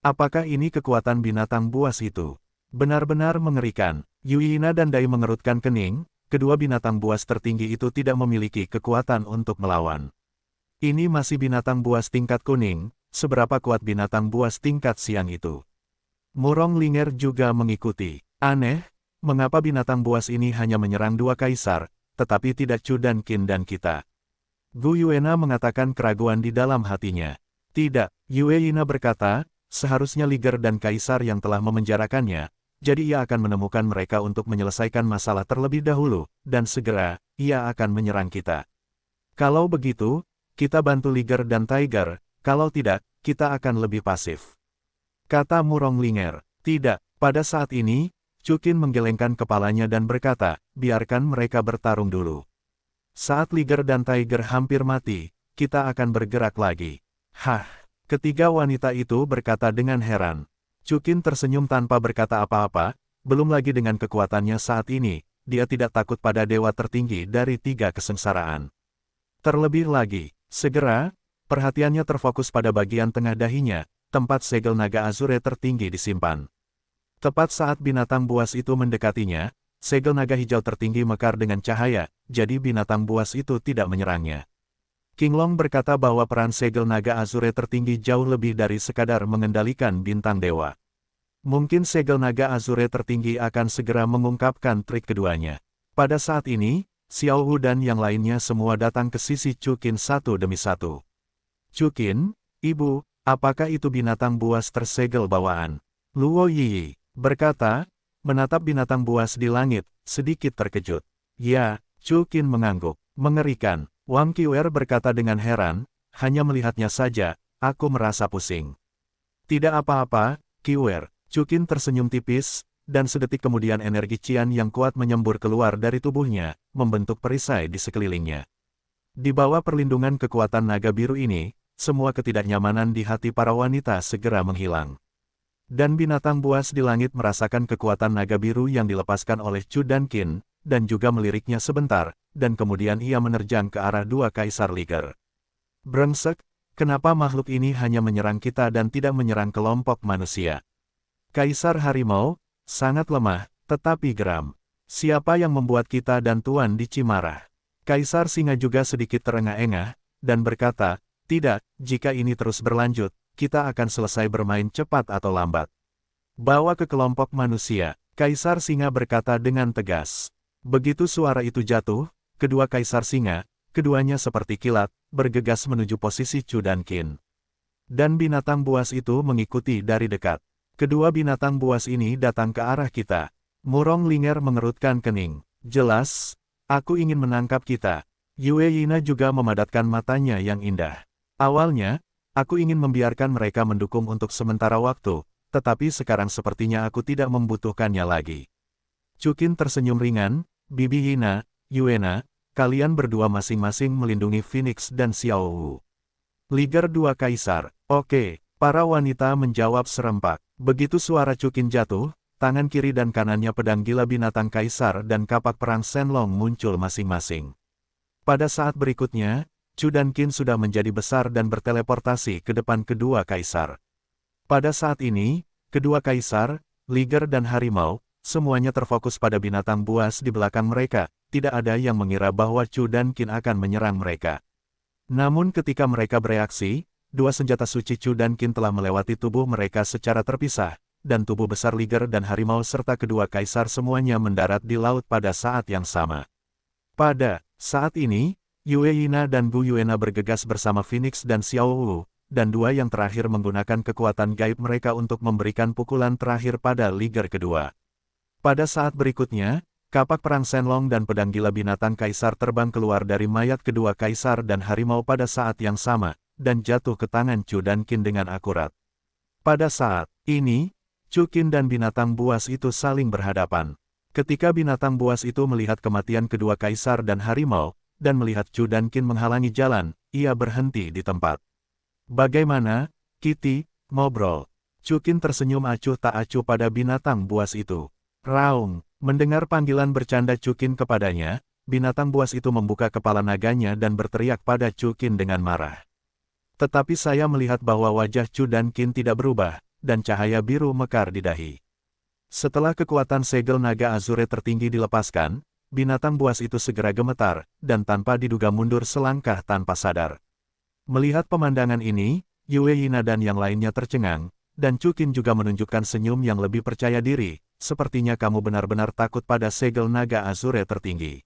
Apakah ini kekuatan binatang buas itu? Benar-benar mengerikan. Yue Yina dan Dai mengerutkan kening. Kedua binatang buas tertinggi itu tidak memiliki kekuatan untuk melawan. Ini masih binatang buas tingkat kuning, seberapa kuat binatang buas tingkat siang itu? Murong Linger juga mengikuti. Aneh, mengapa binatang buas ini hanya menyerang 2 kaisar, tetapi tidak Chu dan Qin dan kita? Gu Yuena mengatakan keraguan di dalam hatinya. Tidak, Yue Yina berkata, seharusnya Liger dan kaisar yang telah memenjarakannya. Jadi ia akan menemukan mereka untuk menyelesaikan masalah terlebih dahulu, dan segera, ia akan menyerang kita. Kalau begitu, kita bantu Liger dan Tiger, kalau tidak, kita akan lebih pasif. Kata Murong Linger. Tidak, pada saat ini, Chu Qin menggelengkan kepalanya dan berkata, biarkan mereka bertarung dulu. Saat Liger dan Tiger hampir mati, kita akan bergerak lagi. Hah, ketiga wanita itu berkata dengan heran. Chu Qin tersenyum tanpa berkata apa-apa, belum lagi dengan kekuatannya saat ini, dia tidak takut pada dewa tertinggi dari 3 kesengsaraan. Terlebih lagi, segera, perhatiannya terfokus pada bagian tengah dahinya, tempat segel naga azure tertinggi disimpan. Tepat saat binatang buas itu mendekatinya, segel naga hijau tertinggi mekar dengan cahaya, jadi binatang buas itu tidak menyerangnya. King Long berkata bahwa peran segel naga Azure tertinggi jauh lebih dari sekadar mengendalikan bintang dewa. Mungkin segel naga Azure tertinggi akan segera mengungkapkan trik keduanya. Pada saat ini, Xiao Wu dan yang lainnya semua datang ke sisi Chu Qin satu demi satu. Chu Qin, Ibu, apakah itu binatang buas tersegel bawaan? Luo Yi berkata, menatap binatang buas di langit, sedikit terkejut. Ya, Chu Qin mengangguk. Mengerikan. Wang Qiuer berkata dengan heran, hanya melihatnya saja, aku merasa pusing. Tidak apa-apa, Qiuer. Chu Qin tersenyum tipis, dan sedetik kemudian energi Qian yang kuat menyembur keluar dari tubuhnya, membentuk perisai di sekelilingnya. Di bawah perlindungan kekuatan naga biru ini, semua ketidaknyamanan di hati para wanita segera menghilang. Dan binatang buas di langit merasakan kekuatan naga biru yang dilepaskan oleh Chu dan Qin, dan juga meliriknya sebentar, dan kemudian ia menerjang ke arah dua kaisar liger. Brengsek, kenapa makhluk ini hanya menyerang kita dan tidak menyerang kelompok manusia? Kaisar harimau, sangat lemah, tetapi geram. Siapa yang membuat kita dan Tuan Dici marah? Kaisar singa juga sedikit terengah-engah, dan berkata, tidak, jika ini terus berlanjut, kita akan selesai bermain cepat atau lambat. Bawa ke kelompok manusia, Kaisar singa berkata dengan tegas. Begitu suara itu jatuh, kedua kaisar singa, keduanya seperti kilat, bergegas menuju posisi Chu dan Qin. Dan binatang buas itu mengikuti dari dekat. Kedua binatang buas ini datang ke arah kita. Murong Linger mengerutkan kening. Jelas, aku ingin menangkap kita. Yue Yina juga memadatkan matanya yang indah. Awalnya, aku ingin membiarkan mereka mendukung untuk sementara waktu, tetapi sekarang sepertinya aku tidak membutuhkannya lagi. Chu Qin tersenyum ringan, Bibi Yina, Yuena, kalian berdua masing-masing melindungi Phoenix dan Xiao Wu. Liger dua kaisar, oke, para wanita menjawab serempak. Begitu suara Chu Qin jatuh, tangan kiri dan kanannya pedang gila binatang kaisar dan kapak perang Shenlong muncul masing-masing. Pada saat berikutnya, Chu dan Qin sudah menjadi besar dan berteleportasi ke depan kedua kaisar. Pada saat ini, kedua kaisar, liger dan harimau, semuanya terfokus pada binatang buas di belakang mereka, tidak ada yang mengira bahwa Chu dan Qin akan menyerang mereka. Namun ketika mereka bereaksi, dua senjata suci Chu dan Qin telah melewati tubuh mereka secara terpisah, dan tubuh besar liger dan harimau serta kedua kaisar semuanya mendarat di laut pada saat yang sama. Pada saat ini, Yue Yina dan Gu Yuena bergegas bersama Phoenix dan Xiao Wu, dan dua yang terakhir menggunakan kekuatan gaib mereka untuk memberikan pukulan terakhir pada liger kedua. Pada saat berikutnya, kapak perang Shenlong dan pedang gila binatang kaisar terbang keluar dari mayat kedua kaisar dan harimau pada saat yang sama, dan jatuh ke tangan Chu dan Qin dengan akurat. Pada saat ini, Chu Qin dan binatang buas itu saling berhadapan. Ketika binatang buas itu melihat kematian kedua kaisar dan harimau, dan melihat Chu dan Qin menghalangi jalan, ia berhenti di tempat. Bagaimana, Kitty, ngobrol? Chu Qin tersenyum acuh tak acuh pada binatang buas itu. Raung, mendengar panggilan bercanda Chu Qin kepadanya, binatang buas itu membuka kepala naganya dan berteriak pada Chu Qin dengan marah. Tetapi saya melihat bahwa wajah Chu dan Qin tidak berubah, dan cahaya biru mekar di dahi. Setelah kekuatan segel naga Azure tertinggi dilepaskan, binatang buas itu segera gemetar, dan tanpa diduga mundur selangkah tanpa sadar. Melihat pemandangan ini, Yue Yina dan yang lainnya tercengang, dan Chu Qin juga menunjukkan senyum yang lebih percaya diri, sepertinya kamu benar-benar takut pada segel naga Azure tertinggi.